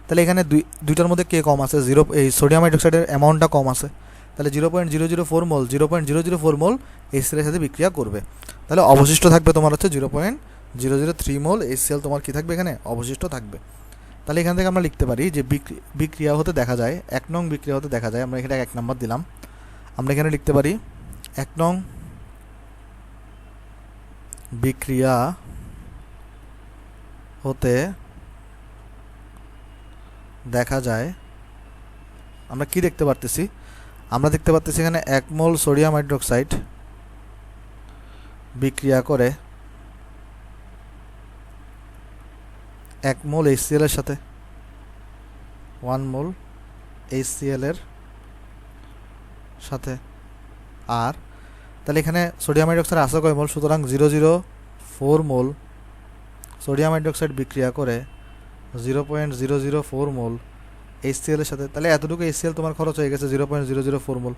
A: তাহলে এখানে দুইটার মধ্যে কে কম আছে, এই সোডিয়াম হাইড্রোক্সাইডের অ্যামাউন্টটা কম আছে, তাহলে 0.004 মোল 0.004 মোল HCl এর সাথে বিক্রিয়া করবে। তাহলে অবশিষ্ট থাকবে তোমার হচ্ছে 0.003 মোল HCl তোমার কী থাকবে, এখানে অবশিষ্ট থাকবে। তাহলে এখান থেকে আমরা লিখতে পারি যে বিক্রিয়া হতে দেখা যায়, 1 নং বিক্রিয়া হতে দেখা যায়, আমরা এখানে 1 নম্বর দিলাম, আমরা এখানে লিখতে পারি 1 নং বিক্রিয়া হতে দেখা যায়, আমরা কি দেখতে পারতেছি, আমরা দেখতে পারতেছি এখানে 1 মোল সোডিয়াম হাইড্রোক্সাইড বিক্রিয়া করে 1 মোল HCl এর সাথে, 1 মোল HCl এর সাথে। আর তাহলে এখানে সোডিয়াম হাইড্রোক্সাইড আছে কয় মোল, সুতরাং 0.004 মোল সোডিয়াম হাইড্রোক্সাইড বিক্রিয়া করে 0.004 মোল HCl এর সাথে। তাহলে এতটুকু HCl তোমার খরচ হয়ে গেছে 0.004 মোল।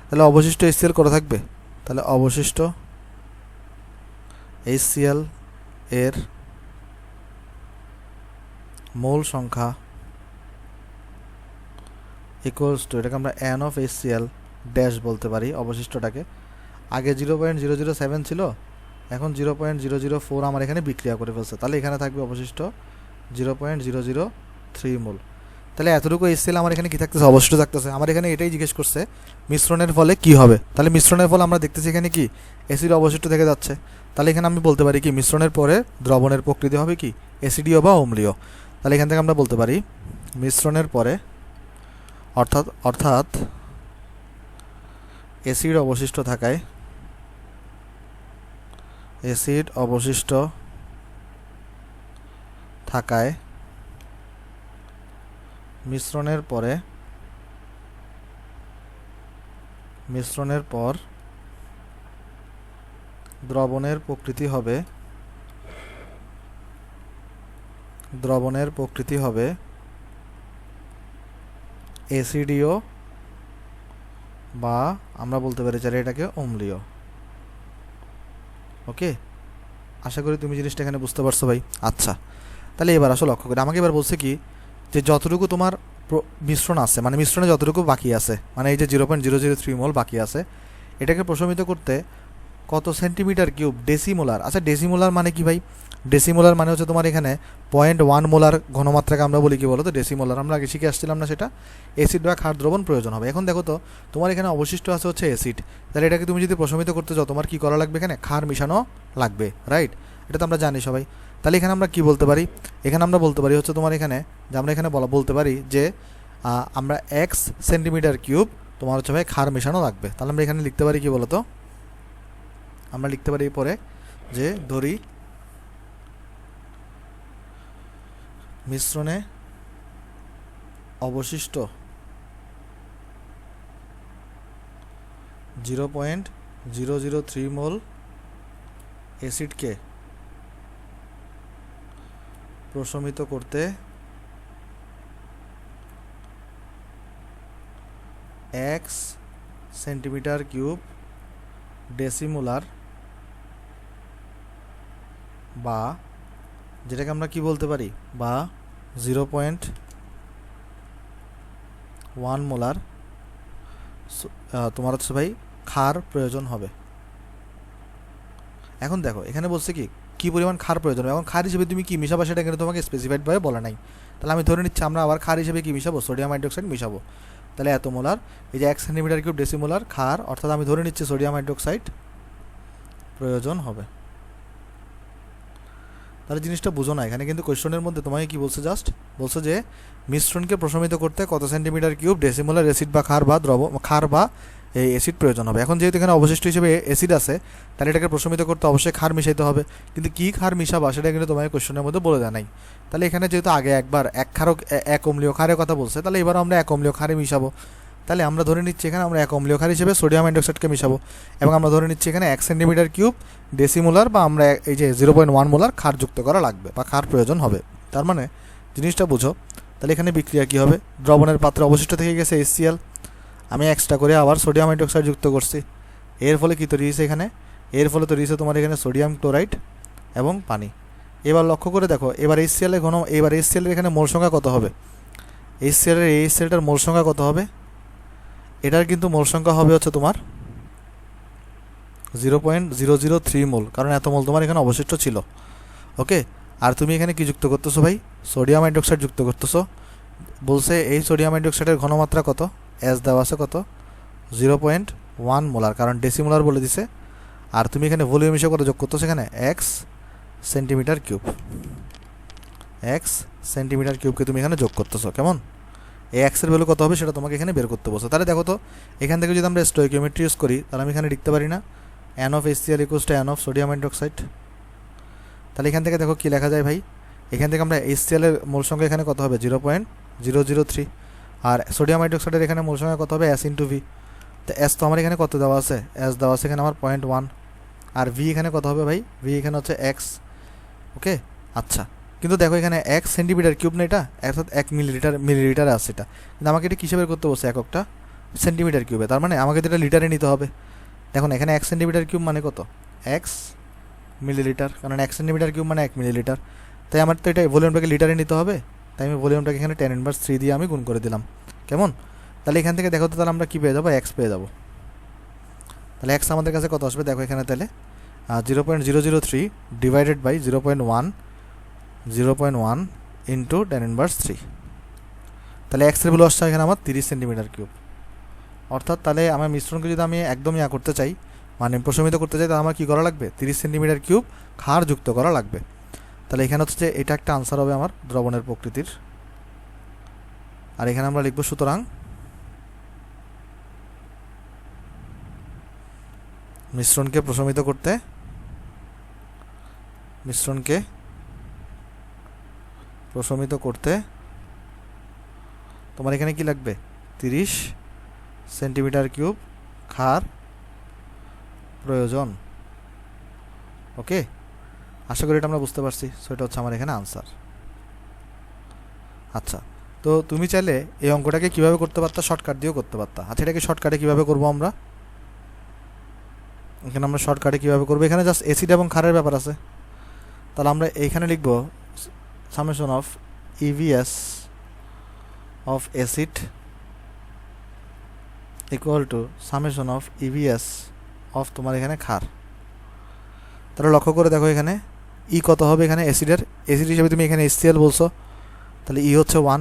A: তাহলে অবশিষ্ট HCl কত থাকবে, তাহলে অবশিষ্ট HCl এর মোল সংখ্যা ইকুয়ালস টু, এটাকে আমরা n অফ HCl ড্যাশ বলতে পারি অবশিষ্টটাকে। আগে 0.007 ছিল, এখন 0.004 আমার এখানে বিক্রিয়া করে ফেলছে, তাহলে এখানে থাকবে অবশিষ্ট 0.003 মোল। তাহলে এতটুকু HCl আমার এখানে কী থাকতেছে, অবশিষ্ট থাকতেছে। আমার এখানে এটাই জিজ্ঞেস করছে মিশ্রণের ফলে কি হবে, তাহলে মিশ্রণের ফলে আমরা দেখতেছি এখানে কি অ্যাসিড অবশিষ্ট থেকে যাচ্ছে, তাহলে এখানে আমি বলতে পারি কি মিশ্রণের পরে দ্রবণের প্রকৃতি হবে কি অ্যাসিডীয় বা অম্লীয়। তাহলে এখান থেকে আমরা বলতে পারি মিশ্রণের পরে অর্থাৎ অ্যাসিড অবশিষ্ট থাকায়, অ্যাসিড অবশিষ্ট থাকায় মিশ্রণের পর দ্রবণের প্রকৃতি হবে অ্যাসিডীয় বা আমরা বলতে পারি চাই এটাকে অম্লীয়। ওকে, আশা করি তুমি জিনিসটা এখানে বুঝতে পারছো ভাই। আচ্ছা তাহলে এবার আসলে লক্ষ্য করি, আমাকে এবার বলছে কি যে যতটুকু তোমার মিশ্রণ আছে, মানে মিশ্রণে যতটুকু বাকি আছে, মানে এই যে 0.003 মোল বাকি আছে, এটাকে প্রশমিত করতে কত সেন্টিমিটার কিউব ডেসিমোলার। আচ্ছা ডেসিমোলার মানে কি ভাই, ডেসিমোলার মানে হচ্ছে তোমার এখানে 0.1 মোলার ঘনমাত্রাকে আমরা বলি কি বলো তো ডেসিমোলার, আমরা আগে শিখে আসছিলাম না সেটা। অ্যাসিড বা ক্ষার দ্রবণ প্রয়োজন হবে। এখন দেখো তো তোমার এখানে অবশিষ্ট আছে হচ্ছে অ্যাসিড, তাহলে এটাকে তুমি যদি প্রশমিত করতে চাও তোমার কি করা লাগবে, এখানে ক্ষার মিশানো লাগবে, রাইট? এটা তো আমরা জানি সবাই। তাহলে এখানে আমরা কি বলতে পারি, এখানে আমরা বলতে পারি হচ্ছে তোমার এখানে যে আমরা এখানে বলতে পারি যে আমরা 1 সেন্টিমিটার কিউব তোমার হচ্ছে ভাই ক্ষার মেশানো লাগবে। তাহলে আমরা এখানে লিখতে পারি কি বলতো, আমরা লিখতে পারি পরে যে ধরি মিশ্রণে অবশিষ্ট 0.003 মোল অ্যাসিডকে প্রশমিত করতে 1 সেন্টিমিটার কিউব ডেসিমোলার, বা যেটাকে আমরা কি বলতে পারি, বা 0.1 মোলার তোমার হচ্ছে ভাই ক্ষার প্রয়োজন হবে। এখন দেখো এখানে বলছে কি পরিমাণ ক্ষার প্রয়োজন হবে। এখন ক্ষার হিসেবে তুমি কি মিশাবা সেটা কিন্তু তোমাকে স্পেসিফাইডভাবে বলা নাই। তাহলে আমি ধরে নিচ্ছি আমরা আবার ক্ষার হিসেবে কি মিশাবো, সোডিয়াম হাইড্রোক্সাইড মিশাবো। তাহলে এত মোলার, এই যে 1 সেন্টিমিটার কিউব ডেসিমোলার ক্ষার, অর্থাৎ আমি ধরে নিচ্ছি সোডিয়াম হাইড্রোক্সাইড প্রয়োজন হবে। তাহলে জিনিসটা বুঝো না, এখানে কিন্তু কোয়েশ্চনের মধ্যে তোমাকে কি বলছে, জাস্ট বলছে যে মিশ্রণকে প্রশমিত করতে কত সেন্টিমিটার কিউব ডেসিমোলার অ্যাসিড বা ক্ষার বা এই অ্যাসিড প্রয়োজন হবে। এখন যেহেতু এখানে অবশিষ্ট হিসেবে অ্যাসিড আছে, তাহলে এটাকে প্রশমিত করতে অবশ্যই ক্ষার মিশাইতে হবে, কিন্তু কী ক্ষার মিশাবা সেটা কিন্তু তোমাকে কোয়েশ্চনের মধ্যে বলে দেয় নাই। তাহলে এখানে যেহেতু আগে একবার এক অম্লীয় ক্ষারের কথা বলছে, তাহলে এবার আমরা এক অম্লীয় ক্ষারে মিশাবো। তাহলে আমরা ধরে নিচ্ছি এখানে আমরা এক অম্লীয় ক্ষার হিসেবে সোডিয়াম হাইড্রোক্সাইডকে মিশাবো, এবং আমরা ধরে নিচ্ছি এখানে 1 সেন্টিমিটার কিউব ডেসিমোলার বা আমরা এই যে 0.1 মোলার ক্ষার যুক্ত করা লাগবে বা ক্ষার প্রয়োজন হবে। তার মানে জিনিসটা বুঝো। তাহলে এখানে বিক্রিয়া কী হবে, দ্রবণের পাত্রে অবশিষ্ট থেকে গেছে HCl, আমি এক্সট্রা করে আবার সোডিয়াম হাইড্রোক্সাইড যুক্ত করছি। এর ফলে কী তৈরি হয়েছে এখানে, এর ফলে তৈরি হয়েছে তোমার এখানে সোডিয়াম ক্লোরাইড এবং পানি। এবার লক্ষ্য করে দেখো, এবার HCl এর এখানে মোল সংখ্যা কত হবে, HClটার মোল সংখ্যা কত হবে, এটার কিন্তু মোল সংখ্যা হবে হচ্ছে তোমার 0.003 মোল, কারণ এত মোল তোমার এখানে অবশিষ্ট ছিল। ওকে, আর তুমি এখানে কি যুক্ত করতেছো ভাই, সোডিয়াম হাইড্রোক্সাইড যুক্ত করতেছো। বলছে এই সোডিয়াম হাইড্রোক্সাইডের ঘনমাত্রা কত, এস দেওয়া আছে কত 0.1 মোলার, কারণ ডেসিমোলার বলে দিছে। আর তুমি এখানে ভলিউম হিসেবে কত যোগ করতেছো, এখানে এক্স সেন্টিমিটার কিউবকে তুমি এখানে যোগ করতেছো। কেমন, এই এক্সের ভ্যালু কত হবে সেটা তোমাকে এখানে বের করতে বলছো। তাহলে দেখো তো এখান থেকে যদি আমরা স্টোইকিওমেট্রি ইউজ করি, তাহলে আমি এখানে লিখতে পারি না N of HCl equals to N of sodium hydroxide. তাহলে এখান থেকে দেখো কি লেখা যায় ভাই, এখান থেকে আমরা HCl এর মোল সংখ্যা এখানে কত হবে 0.003, আর সোডিয়াম হাইড্রোক্সাইডের এখানে মোল সংখ্যা কত হবে S ইন্টু ভি। তো এস তো আমার এখানে কত দেওয়া আছে, এস দেওয়া আছে এখানে আমার 0.1, আর ভি এখানে কত হবে ভাই, ভি এখানে হচ্ছে এক্স। ওকে, আচ্ছা, কিন্তু দেখো এখানে 1 সেন্টিমিটার কিউব না, এটা অর্থাৎ 1 মিলিলিটারে আছে এটা, কিন্তু আমাকে এটা কিসে বের করতে বলছে, এককটা সেন্টিমিটার কিউবে, তার মানে আমাকে এটা লিটারে নিতে হবে। দেখুন এখানে 1 সেন্টিমিটার কিউব মানে কত, এক্স মিলিলিটার, কারণ 1 সেন্টিমিটার কিউব মানে 1 মিলিলিটার। তাই আমার তো এটা ভলিউমটাকে লিটারে নিতে হবে, তাই আমি ভলিউমটাকে এখানে 10⁻³ দিয়ে আমি গুণ করে দিলাম। কেমন, তাহলে এখান থেকে দেখো তো, তাহলে আমরা কী পেয়ে যাবো, এক্স পেয়ে যাবো। তাহলে এক্স আমাদের কাছে কত আসবে, দেখো এখানে তাহলে 0.003 ডিভাইডেড বাই 0.1 ইন্টু 10⁻³। তাহলে এক্সের ভ্যালু আসছে এখানে আমার 30 সেন্টিমিটার কিউব। অর্থাৎ তাহলে আমার মিশ্রণকে যদি আমি একদম করতে চাই, মানে প্রশমিত করতে চাই, তাহলে আমার কী করা লাগবে, 30 সেন্টিমিটার কিউব ক্ষার যুক্ত করা লাগবে। তাহলে এখানে হচ্ছে যে এটা একটা আনসার হবে আমার দ্রবণের প্রকৃতির। আর এখানে আমরা লিখব সুতরাং মিশ্রণকে প্রশমিত করতে তোমার এখানে কি লাগবে, 30 সেন্টিমিটার কিউব ক্ষার প্রয়োজন। ওকে, আশা করি এটা আমরা বুঝতে পারছি। সো এটা হচ্ছে আমার এখানে আনসার। আচ্ছা, তো তুমি চাইলে এই অঙ্কটাকে কীভাবে করতে পারতা, শর্টকাট দিয়েও করতে পারতা। আচ্ছা, এটাকে শর্টকাটে কীভাবে করবো আমরা, এখানে আমরা শর্টকাটে কীভাবে করবো, এখানে জাস্ট অ্যাসিড এবং ক্ষারের ব্যাপার আছে। তাহলে আমরা এইখানে লিখব summation of EVS of acid equal to summation of EVS of তোমার এখানে ক্ষার। তাহলে লক্ষ্য করে দেখো এখানে ই কত হবে, এখানে অ্যাসিড হিসেবে তুমি এখানে HCl বলছো, তাহলে ই হচ্ছে 1।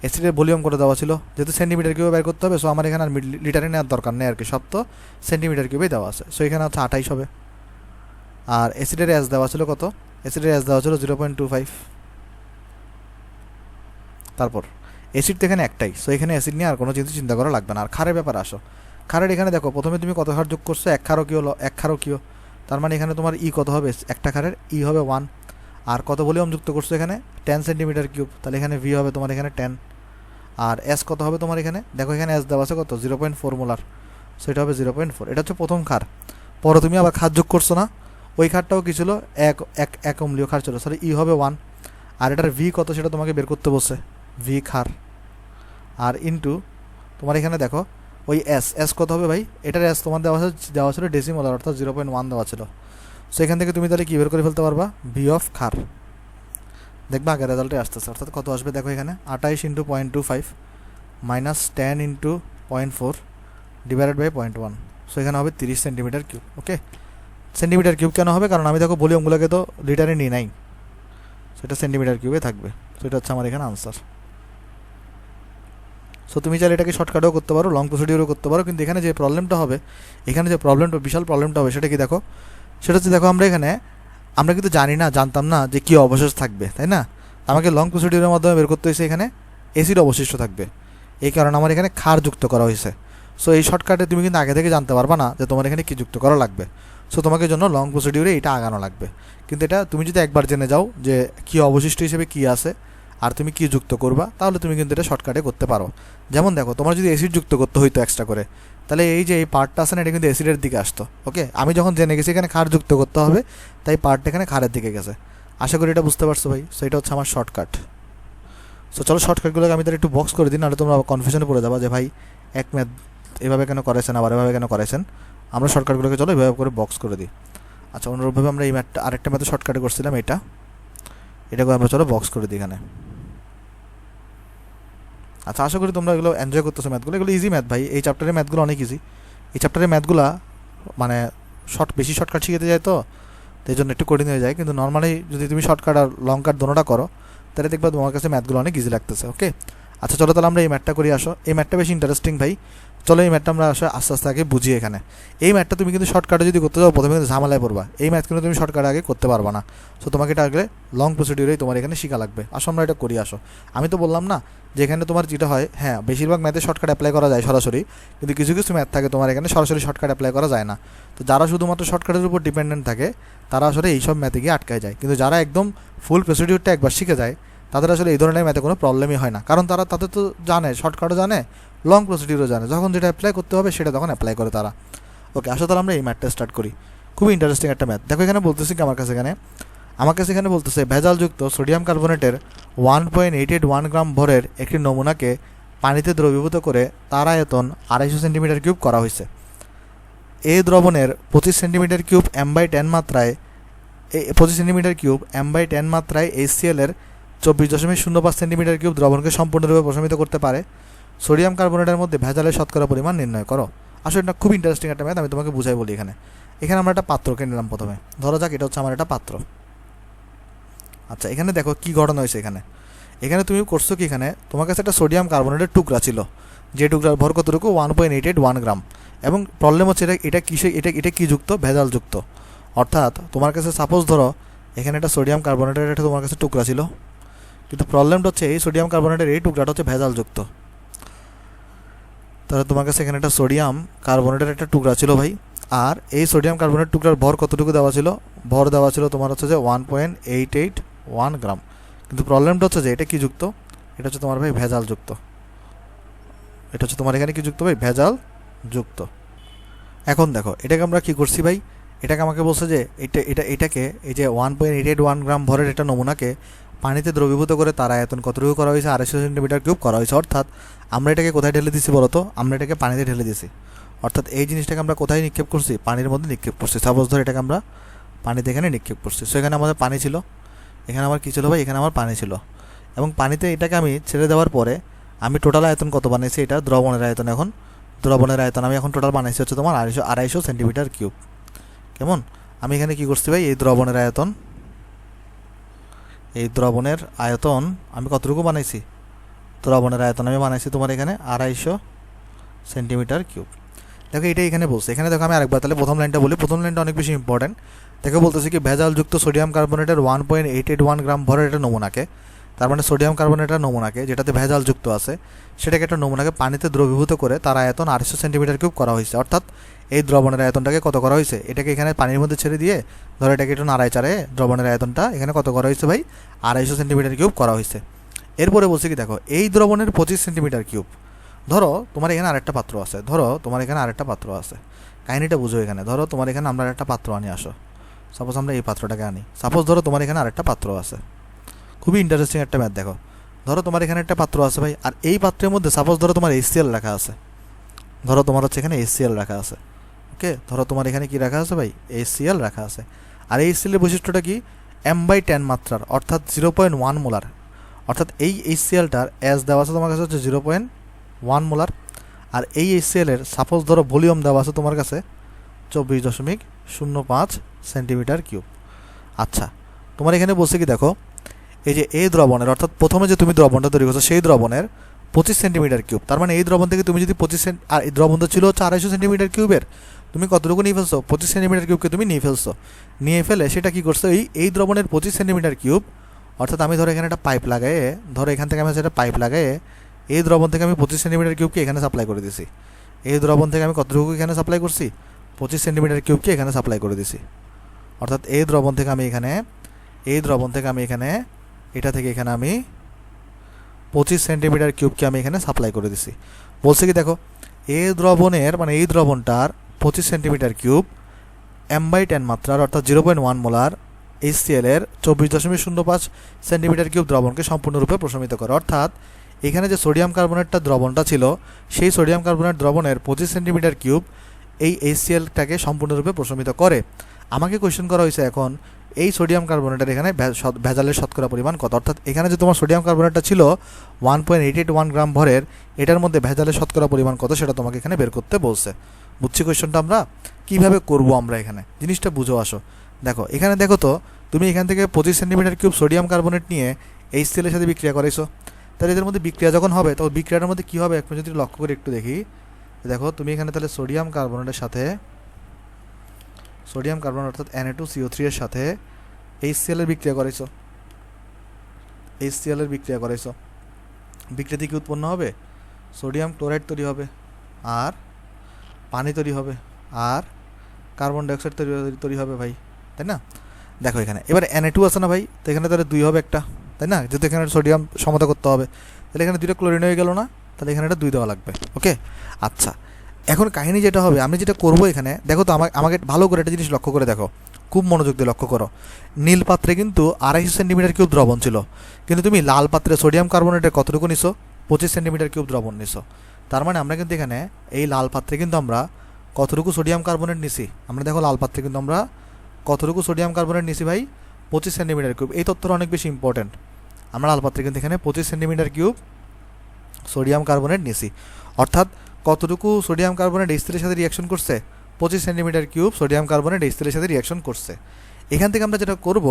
A: অ্যাসিডের ভলিউম করে দেওয়া ছিল, যেহেতু সেন্টিমিটার কিউবে বের করতে হবে, সো আমার এখানে আর লিটারে নেওয়ার দরকার নেই আর কি, সব তো সেন্টিমিটার কিউবেই দেওয়া আছে। সো এখানে হচ্ছে 28 হবে। আর অ্যাসিডের অ্যাস দেওয়া ছিল কত, অ্যাসিডের অ্যাস দেওয়া ছিল 0.25। তারপর অ্যাসিড তো এখানে একটাই, সো এখানে অ্যাসিড নিয়ে আর কোনো চিন্তা করা লাগবে না। আর ক্ষারের ব্যাপারে আসো, ক্ষারের এখানে দেখো প্রথমে তুমি কত ক্ষার যোগ করছো, 1 ক্ষারকীয়, তার মানে এখানে তোমার ই কত হবে, একটা ক্ষারের ই হবে 1। আর কত ভলিউম যুক্ত করছো এখানে 10 সেন্টিমিটার কিউব, তাহলে এখানে ভি হবে তোমার এখানে 10। আর এস কত হবে তোমার এখানে, দেখো এখানে এস দেওয়া আছে কত 0.4 মোলার, সো এটা হবে 0.4। এটা হচ্ছে প্রথম ক্ষার। পরে তুমি আবার ক্ষার যোগ করছো না, ওই ক্ষারটাও কী ছিল, এক অম্লীয় ক্ষার ছিল, সরি ই হবে 1। আর এটার ভি কত সেটা তোমাকে বের করতে বসে, ভি ক্ষার। আর ইন্টু তোমার এখানে দেখো ওই এস কত হবে ভাই, এটার এস তোমার দেওয়া ছিল ডেসিমোলার, অর্থাৎ 0.1 দেওয়া ছিল। সো এখান থেকে তুমি তাহলে কী বের করে ফেলতে পারবা, ভি অফ ক্ষার। দেখবা আগে রেজাল্টে আসতেছে, অর্থাৎ কত আসবে দেখো এখানে 28 into 0.25 minus 10 into 0.4 divided by 0.1। So এখানে হবে 30 centimetre cube. Okay, centimetre cube কেন হবে? কারণ আমি দেখো ভলিউমগুলোকে তো লিটারে নিই নাই, সেটা সেন্টিমিটার কিউবে থাকবে। তো এটা হচ্ছে আমার এখানে আনসার। সো তুমি চাইলে এটাকে শর্টকাটেও করতে পারো, লং প্রসিডিউরও করতে পারো, কিন্তু এখানে যে প্রবলেমটা হবে, এখানে যে প্রবলেমটা, বিশাল প্রবলেমটা হবে সেটা কি দেখো, সেটা হচ্ছে দেখো আমরা কিন্তু জানতাম না যে কী অবশেষ থাকবে, তাই না? আমাকে লং প্রসিডিউরের মাধ্যমে বের করতে হয়েছে এখানে এসিড অবশিষ্ট থাকবে, এই কারণে আমার এখানে ক্ষার যুক্ত করা হয়েছে। সো এই শর্টকাটে তুমি কিন্তু আগে থেকে জানতে পারবা না যে তোমার এখানে কী যুক্ত করা লাগবে। সো তোমাকে জন্য লং প্রসিডিউরে এটা আগানো লাগবে। কিন্তু এটা তুমি যদি একবার জেনে যাও যে কী অবশিষ্ট হিসেবে কী আছে আর তুমি কী যুক্ত করবা, তাহলে তুমি কিন্তু এটা শর্টকাটে করতে পারো। যেমন দেখো, তোমার যদি অ্যাসিড যুক্ত করতে হইতো এক্সট্রা করে, তাহলে এই যে এই পার্টটা আছে না, এটা কিন্তু অ্যাসিডের দিকে আসতো। ওকে, আমি যখন জেনে গেছি এখানে ক্ষার যুক্ত করতে হবে, তাই পার্টটা এখানে ক্ষারের দিকে গেছে। আশা করি এটা বুঝতে পারছো ভাই। সো এটা হচ্ছে আমার শর্টকাট। সো চলো শর্টকাটগুলোকে আমি তার একটু বক্স করে দিই, নাহলে তোমরা কনফিউশনে পড়ে যাবা যে ভাই এক ম্যাথ এভাবে কেন করেছেন, আবার এভাবে কেন করেছেন। আমরা শর্টকাটগুলোকে চলো এভাবে করে বক্স করে দিই। আচ্ছা, অনুরূপভাবে আমরা এই ম্যাথটা আরেকটা ম্যাথে শর্টকাটে করছিলাম, এটাকে আমরা চলো বক্স করে দিই এখানে। আচ্ছা, আশা করি তোমরা এগুলো এনজয় করতেছো ম্যাথগুলো। এগুলো ইজি ম্যাথ ভাই, এই চ্যাপ্টারের ম্যাথগুলো অনেক ইজি। এই চ্যাপ্টারের ম্যাথগুলো মানে বেশি শর্টকাট শিখতে যায়, তো এই জন্য একটু কঠিন হয়ে যায়। কিন্তু নর্মালি যদি তুমি শর্টকাট আর লং কাট দোনোটা করো, তাহলে দেখবা তোমার কাছে ম্যাথগুলো অনেক ইজি লাগতেছে। ওকে, আচ্ছা চলো তাহলে আমরা এই ম্যাথটা করি। আসো, এই ম্যাথটা বেশি ইন্টারেস্টিং ভাই। চলো এই ম্যাথটা আমরা আস্তে আস্তে আগে বুঝি। এখানে এই ম্যাথটা তুমি কিন্তু শর্টকাটে যদি করতে যাও, প্রথমে কিন্তু ঝামেলায় পড়বা। এই ম্যাথ কিন্তু তুমি শর্টকাটে আগে করতে পারবা না। সো তোমাকে এটা আগে লং প্রসিডিউরেই তোমার এখানে শেখা লাগবে। আসো আমরা এটা করি। আসো, আমি তো বললাম না যে এখানে তোমার যেটা হয়, হ্যাঁ বেশিরভাগ ম্যাথে শর্টকাট অ্যাপ্লাই করা যায় সরাসরি, কিন্তু কিছু কিছু ম্যাথ থাকে তোমার এখানে সরাসরি শর্টকাট অ্যাপ্লাই করা যায় না। তো যারা শুধুমাত্র শর্টকাটের উপর ডিপেন্ডেন্ট থাকে, তারা আসলে এইসব ম্যাথে গিয়ে আটকায় যায়। কিন্তু যারা একদম ফুল প্রসিডিউরটা একবার শিখে যায়, তাদের আসলে এই ধরনের ম্যাথে কোনো প্রবলেমই হয় না। কারণ তাদের তো জানে, শর্টকাটও জানে, লং প্রসিডিউরও জানে। যখন যেটা অ্যাপ্লাই করতে হবে সেটা তখন অ্যাপ্লাই করে তারা। ওকে, আসলে তাহলে আমরা এই ম্যাথটা স্টার্ট করি। খুবই ইন্টারেস্টিং একটা ম্যাথ। দেখো এখানে বলতেছি কি, আমার কাছে এখানে বলতেছে ভেজালযুক্ত সোডিয়াম কার্বনেটের 1.881 গ্রাম ভরের একটি নমুনাকে পানিতে দ্রবীভূত করে তার আয়তন 250 সেন্টিমিটার কিউব করা হয়েছে। এই দ্রবণের 25 সেন্টিমিটার কিউব m/10 মাত্রায় 25 সেন্টিমিটার কিউব m/10 মাত্রায় HCl এর 24.05 সেন্টিমিটার কিউব দ্রবণকে সম্পূর্ণরূপে প্রশমিত করতে পারে। সোডিয়াম কার্বনেটের মধ্যে ভেজালের শতকরা পরিমাণ নির্ণয় করো। আসলে এটা খুব ইন্টারেস্টিং একটা ম্যাথ, আমি তোমাকে বুঝাই বলি। এখানে আমরা একটা পাত্রকে নিলাম প্রথমে। ধরো যাক এটা হচ্ছে আমার একটা পাত্র। আচ্ছা, এখানে দেখো কি ঘটনা হয়েছে। এখানে তুমি করছো কি, এখানে তোমার কাছে একটা সোডিয়াম কার্বনেটের টুকরা ছিল, যে টুকরার ভর কতটুকু 1.881 গ্রাম। এবং প্রবলেম হচ্ছে এটা কি যুক্ত, ভেজাল যুক্ত। অর্থাৎ তোমার কাছে সাপোজ ধরো এখানে একটা সোডিয়াম কার্বনেটের একটা তোমার কাছে টুকরা ছিল, কিন্তু প্রবলেমটা হচ্ছে এই সোডিয়াম কার্বনেটের এই টুকরাটা হচ্ছে ভেজাল যুক্ত। তাহলে তোমার কাছে এখানে একটা সোডিয়াম কার্বনেটের একটা টুকরা ছিল ভাই, আর এই সোডিয়াম কার্বনেট টুকরার ভর কতটুকু দেওয়া ছিল, ভর দেওয়া ছিল তোমার হচ্ছে যে 1.881 গ্রাম। কিন্তু প্রবলেমটা হচ্ছে যে এটা কি যুক্ত, এটা হচ্ছে তোমার ভাই ভেজাল যুক্ত। এটা হচ্ছে তোমার এখানে কি যুক্ত ভাই, ভেজাল যুক্ত। এখন দেখো এটাকে আমরা কি করছি ভাই, এটাকে আমাকে বলছে যে এটাকে এই যে 1.881 গ্রাম ভরের একটা নমুনাকে পানিতে দ্রবীভূত করে তার আয়তন কতটুকু করা হয়েছে, 250 সেন্টিমিটার কিউব করা হয়েছে। অর্থাৎ আমরা এটাকে কোথায় ঢেলে দিছি বলতো, আমরা এটাকে পানিতে ঢেলে দিছি। অর্থাৎ এই জিনিসটাকে আমরা কোথায় নিক্ষেপ করছি, পানির মধ্যে নিক্ষেপ করছি। সাপোজ ধর এটাকে আমরা পানিতে এখানে নিক্ষেপ করছি। সো এখানে আমাদের পানি ছিল, এখানে আমার কী ছিল ভাই, এখানে আমার পানি ছিল। এবং পানিতে এটাকে আমি ছেড়ে দেওয়ার পরে আমি টোটাল আয়তন কত বানিয়েছি, এটা দ্রবণের আয়তন। এখন দ্রবণের আয়তন আমি এখন টোটাল বানাইছি হচ্ছে তোমার 250 সেন্টিমিটার কিউব। কেমন, আমি এখানে কি করছি ভাই, এই দ্রবণের আয়তন আমি কতটুকু বানাইছি, দ্রবণের আয়তন আমি বানাইছি তোমার এখানে 250 সেন্টিমিটার কিউব। দেখো এটা এখানে বলছে। এখানে দেখো আমি আরেকবার তাহলে প্রথম লাইনটা বলি, প্রথম লাইনটা অনেক বেশি ইম্পর্টেন্ট। দেখো বলতেছি কি, ভেজালযুক্ত সোডিয়াম কার্বনেটের 1.881 গ্রাম ভরের একটা নমুনাকে, তার মানে সোডিয়াম কার্বনেটের নমুনাকে যেটাতে ভেজাল যুক্ত আছে, সেটাকে একটা নমুনাকে পানিতে দ্রবীভূত করে তার আয়তন 250 সেন্টিমিটার কিউব করা হয়েছে। অর্থাৎ এই দ্রবণের আয়তনটাকে কত করা হয়েছে, এটাকে এখানে পানির মধ্যে ছেড়ে দিয়ে ধরো এটাকে একটু নাড়ায় চাড়ে দ্রবণের আয়তনটা এখানে কত করা হয়েছে ভাই, 250 সেন্টিমিটার কিউব করা হয়েছে। এরপরে বলছি কি, দেখো এই দ্রবণের 25 সেন্টিমিটার কিউব, ধরো তোমার এখানে আরেকটা পাত্র আছে, কাহিনিটা বুঝো। এখানে ধরো তোমার এখানে আমরা একটা পাত্র আনি। আসো সাপোজ আমরা এই পাত্রটাকে আনি। সাপোজ ধরো তোমার এখানে আরেকটা পাত্র আছে। খুবই ইন্টারেস্টিং একটা ম্যাথ। দেখো ধরো তোমার এখানে একটা পাত্র আছে ভাই, আর এই পাত্রের মধ্যে সাপোজ ধরো তোমার HCl রাখা আছে। ধরো তোমার হচ্ছে এখানে HCl রাখা আছে। ওকে, ধরো তোমার এখানে কি রাখা আছে ভাই, HCl রাখা আছে। আর এই HCl এর বৈশিষ্ট্যটা কি, m/10 মাত্রার, অর্থাৎ 0.1 মোলার। অর্থাৎ এই HClটার এস দেওয়া আছে তোমার কাছে হচ্ছে 0.1 মোলার। আর এই HCl এর সাপোজ ধরো ভলিউম দেওয়া আছে তোমার কাছে 24.05 সেন্টিমিটার কিউব। আচ্ছা, তোমার এখানে বলছে কি দেখো, এই যে এই দ্রবণের অর্থাৎ প্রথমে যে তুমি দ্রবণটা তৈরি করছো সেই দ্রবণের 25 সেন্টিমিটার কিউব, তার মানে এই দ্রবণ থেকে তুমি যদি 25 আর এই দ্রবণটা ছিল হচ্ছে 250 সেন্টিমিটার কিউবের, তুমি কতটুকু নিয়ে ফেলছো? 25 সেন্টিমিটার কিউবকে তুমি নিয়ে ফেলছো। নিয়ে ফেলে সেটা কি করছো, এই দ্রবণের 25 সেন্টিমিটার কিউব, অর্থাৎ আমি ধরো এখানে একটা পাইপ লাগাইয়ে, ধরো এখান থেকে আমি একটা পাইপ লাগাইয়ে এই দ্রবণ থেকে আমি 25 সেন্টিমিটার কিউবকে এখানে সাপ্লাই করে দিছি। এই দ্রবণ থেকে আমি কতটুকু এখানে সাপ্লাই করছি? 25 সেন্টিমিটার কিউবকে এখানে সাপ্লাই করে দিছি। অর্থাৎ এই দ্রবণ থেকে আমি এখানে এটা থেকে এখানে আমি 25 সেন্টিমিটার কিউবকে আমি এখানে সাপ্লাই করে দিছি। বলছে কি দেখো, এই দ্রবণের মানে এই দ্রবণটার 25 সেন্টিমিটার কিউব m/10 মাত্রার অর্থাৎ 0.1 মোলার HCl এর 24.05 সেন্টিমিটার কিউব দ্রবণকে সম্পূর্ণরূপে প্রশমিত করে। অর্থাৎ এখানে যে সোডিয়াম কার্বনেটটা দ্রবণটা ছিল সেই সোডিয়াম কার্বনেট দ্রবণের 25 সেন্টিমিটার কিউব এই HClটাকে সম্পূর্ণরূপে প্রশমিত করে। আমাকে কোয়েশ্চেন করা হয়েছে এখন এই সোডিয়াম কার্বনেটের এখানে ভেজালের শতকরা পরিমাণ কত, অর্থাৎ এখানে যে তোমার সোডিয়াম কার্বনেটটা ছিল 1.881 গ্রাম ভরের, এটার মধ্যে ভেজালের শতকরা পরিমাণ কত সেটা তোমাকে এখানে বের করতে বলছে। বুঝছি কোয়েশ্চনটা আমরা কীভাবে করবো, আমরা এখানে জিনিসটা বুঝো আসো। দেখো এখানে দেখো তো, তুমি এখান থেকে 25 সেন্টিমিটার কিউব সোডিয়াম কার্বনেট নিয়ে HCl এর সাথে বিক্রিয়া করেছো, তাহলে এদের মধ্যে বিক্রিয়া যখন হবে তখন বিক্রিয়াটার মধ্যে কী হবে এখন যদি লক্ষ্য করে একটু দেখি। দেখো তুমি এখানে তাহলে সোডিয়াম কার্বনেটের সাথে সোডিয়াম কার্বনেট অর্থাৎ Na2CO3 এর সাথে HCl এর বিক্রিয়া করেছো, বিক্রিয়াতে কি উৎপন্ন হবে? সোডিয়াম ক্লোরাইড তৈরি হবে, আর পানি তৈরি হবে, আর কার্বন ডাইঅক্সাইড তৈরি হবে ভাই, তাই না? দেখো এখানে এবার Na2 আছে না ভাই, তো এখানে তাহলে 2 হবে একটা, তাই না? যেহেতু এখানে সোডিয়াম সমতা করতে হবে, তাহলে এখানে 2টা ক্লোরিন হয়ে গেল না, তাহলে এখানে একটা 2 দেওয়া লাগবে। ওকে, আচ্ছা এখন কাহিনী যেটা হবে, আমি যেটা করবো এখানে দেখো তো, আমাকে ভালো করে একটা জিনিস লক্ষ্য করে দেখো, খুব মনোযোগ দিয়ে লক্ষ্য করো। নীল পাত্রে কিন্তু 250 সেন্টিমিটার কিউব দ্রবণ ছিল, কিন্তু তুমি লাল পাত্রে সোডিয়াম কার্বনেটের কতটুকু নিছো? 25 সেন্টিমিটার কিউব দ্রবণ নিছো। তার মানে আমরা কিন্তু এখানে এই লাল পাত্রে কিন্তু আমরা কতটুকু সোডিয়াম কার্বনেট নিছি? আমরা দেখো লাল পাত্রে কিন্তু আমরা কতটুকু সোডিয়াম কার্বনেট নিছি ভাই? 25 সেন্টিমিটার কিউব। এই তথ্যটা অনেক বেশি ইম্পর্টেন্ট। আমরা লাল পাত্রে কিন্তু এখানে 25 সেন্টিমিটার কিউব সোডিয়াম কার্বনেট নিছি। অর্থাৎ কতটুকু সোডিয়াম কার্বনেট HCl এর সাথে রিয়াকশন করছে? 25 centimetre cube sodium carbonate HCl এর সাথে রিয়াকশন করছে। এখান থেকে আমরা যেটা করব,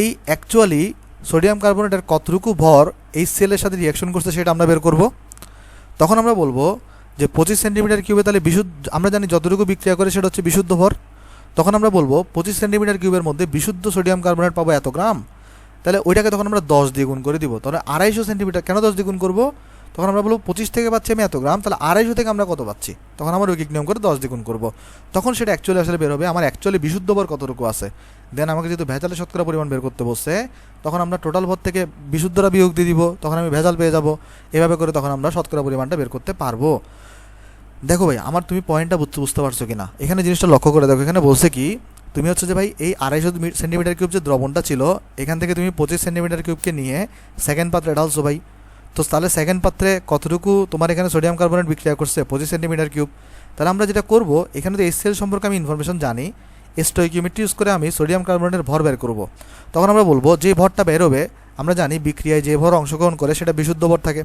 A: এই অ্যাকচুয়ালি সোডিয়াম কার্বনেটের কতটুকু ভর HCl এর সাথে রিয়াকশন করছে সেটা আমরা বের করব। তখন আমরা বলবো যে 25 সেন্টিমিটার কিউবে তাহলে আমরা জানি যতটুকু বিক্রিয়া করে সেটা হচ্ছে বিশুদ্ধ ভর। তখন আমরা বলবো 25 সেন্টিমিটার কিউবের মধ্যে বিশুদ্ধ সোডিয়াম কার্বনেট পাবো এত গ্রাম, তাহলে ওইটাকে তখন আমরা 10 দিয়ে গুণ করে দিব। তাহলে 250 সেন্টিমিটার, কেন 10 দিয়ে গুণ করবো? তখন আমরা বলবো 25 থেকে পাচ্ছি আমি এত গ্রাম, তাহলে 250 থেকে আমরা কত পাচ্ছি? তখন আমরা ঐকিক নিয়ম করে 10 দিয়ে গুণ করবো। তখন সেটা অ্যাকচুয়ালি আসলে বের হবে আমার অ্যাকচুয়ালি বিশুদ্ধ ভর কতটুকু আছে। দেন আমাকে যেহেতু ভেজালের শতকরা পরিমাণ বের করতে বলছে, তখন আমরা টোটাল ভর থেকে বিশুদ্ধরা বিয়োগ দিয়ে দিব, তখন আমি ভেজাল পেয়ে যাব। এভাবে করে তখন আমরা শতকরা পরিমাণটা বের করতে পারবো। দেখো ভাই, আমার তুমি পয়েন্টটা বুঝতে পারছো কিনা এখানে জিনিসটা লক্ষ্য করে দেখো। এখানে বলছে কি, তুমি হচ্ছে যে ভাই এই 250 সেন্টিমিটার কিউব যে দ্রবণটা ছিল এখান থেকে তুমি 25 সেন্টিমিটার কিউবকে নিয়ে সেকেন্ড পাত্রে ঢালছো ভাই। তো তাহলে সেকেন্ড পাত্রে কতটুকু তোমার এখানে সোডিয়াম কার্বনেট বিক্রিয়া করছে? 25 সেন্টিমিটার কিউব। তাহলে আমরা যেটা করব, এখানে তো HCl সম্পর্কে আমি ইনফরমেশন জানি, স্টোইকিওমেট্রি ইউজ করে আমি সোডিয়াম কার্বনেটের ভর বের করব। তখন আমরা বলবো যে ভরটা বেরোবে, আমরা জানি বিক্রিয়ায় যে ভর অংশগ্রহণ করে সেটা বিশুদ্ধ ভর থাকে।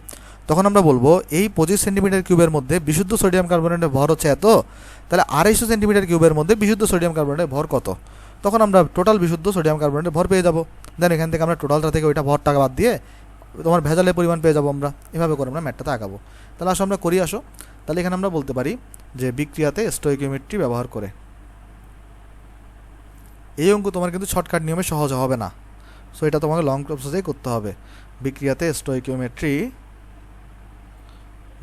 A: তখন আমরা বলবো এই 25 সেন্টিমিটার কিউবের মধ্যে বিশুদ্ধ সোডিয়াম কার্বনেটের ভর হচ্ছে এত, তাহলে 250 সেন্টিমিটার কিউবের মধ্যে বিশুদ্ধ সোডিয়াম কার্বনেটের ভর কত? তখন আমরা টোটাল বিশুদ্ধ সোডিয়াম কার্বনেটের ভর পেয়ে যাব। দেন এখান থেকে আমরা টোটালটা থেকে ওইটা ভর টাকা বাদ দিয়ে তোমার ভেজালের পরিমাণ পেয়ে যাবো আমরা। এভাবে করে আমরা ম্যাথটাতে আঁকাবো। তাহলে আসো আমরা করি আসো। তাহলে এখানে আমরা বলতে পারি যে বিক্রিয়াতে স্টোইকিওমেট্রি ব্যবহার করে। এই অঙ্ক তোমার কিন্তু শর্টকাট নিয়মে সহজ হবে না, সো এটা তোমাকে লং প্রসেসেই করতে হবে। বিক্রিয়াতে স্টোইকিওমেট্রি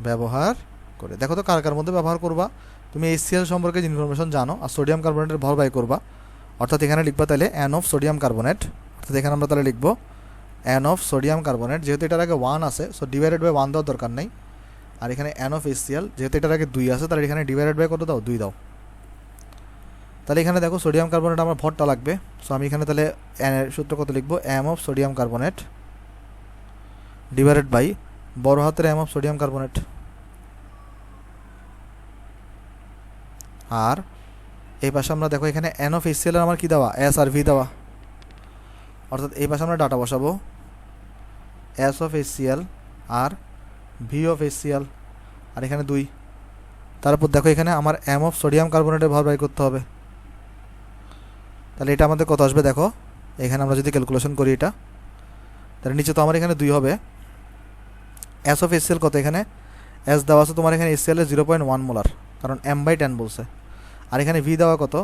A: ব্যবহার করে দেখো তো কার কার মধ্যে ব্যবহার করবা। তুমি HCl সম্পর্কে যে ইনফরমেশন জানো আর সোডিয়াম কার্বনেটের ভর বাই করবা। অর্থাৎ এখানে লিখবা তাহলে N অফ সোডিয়াম কার্বনেট, অর্থাৎ এখানে আমরা তাহলে লিখবো N অফ সোডিয়াম কার্বনেট, যেহেতু এটার আগে 1 আছে সো ডিভাইডেড বাই 1 দেওয়ার দরকার নেই। আর এখানে N অফ HCl, যেহেতু এটার আগে 2 আছে তাহলে এখানে ডিভাইডেড বাই কত দাও? 2 দাও। তাহলে এখানে দেখো সোডিয়াম কার্বনেট আমার ভরটা লাগবে, সো আমি এখানে তাহলে N এর সূত্র কত লিখবো? M of sodium carbonate divided by বড় হাতের M অফ সোডিয়াম কার্বনেট। আর এই পাশে আমরা দেখো এখানে N অফ HCl এর আমার কি দেওয়া? S আর V দেওয়া। অর্থাৎ এই পাশে আমরা ডাটা বসাবো S অফ HCl আর V অফ HCl, আর এখানে 2। তারপর দেখো এখানে আমার এম অফ সোডিয়াম কার্বনেটের ভর বাই করতে হবে। তাহলে এটা আমাদের কত আসবে দেখো, এখানে আমরা যদি ক্যালকুলেশন করি এটা, তাহলে নিচে তো আমার এখানে 2 হবে। এস অফ এসিএল কত, এখানে এস দেওয়া আছে তোমার এখানে এসিএল এর 0.1 মোলার, কারণ m/10 বলছে। আর এখানে ভি দেওয়া কত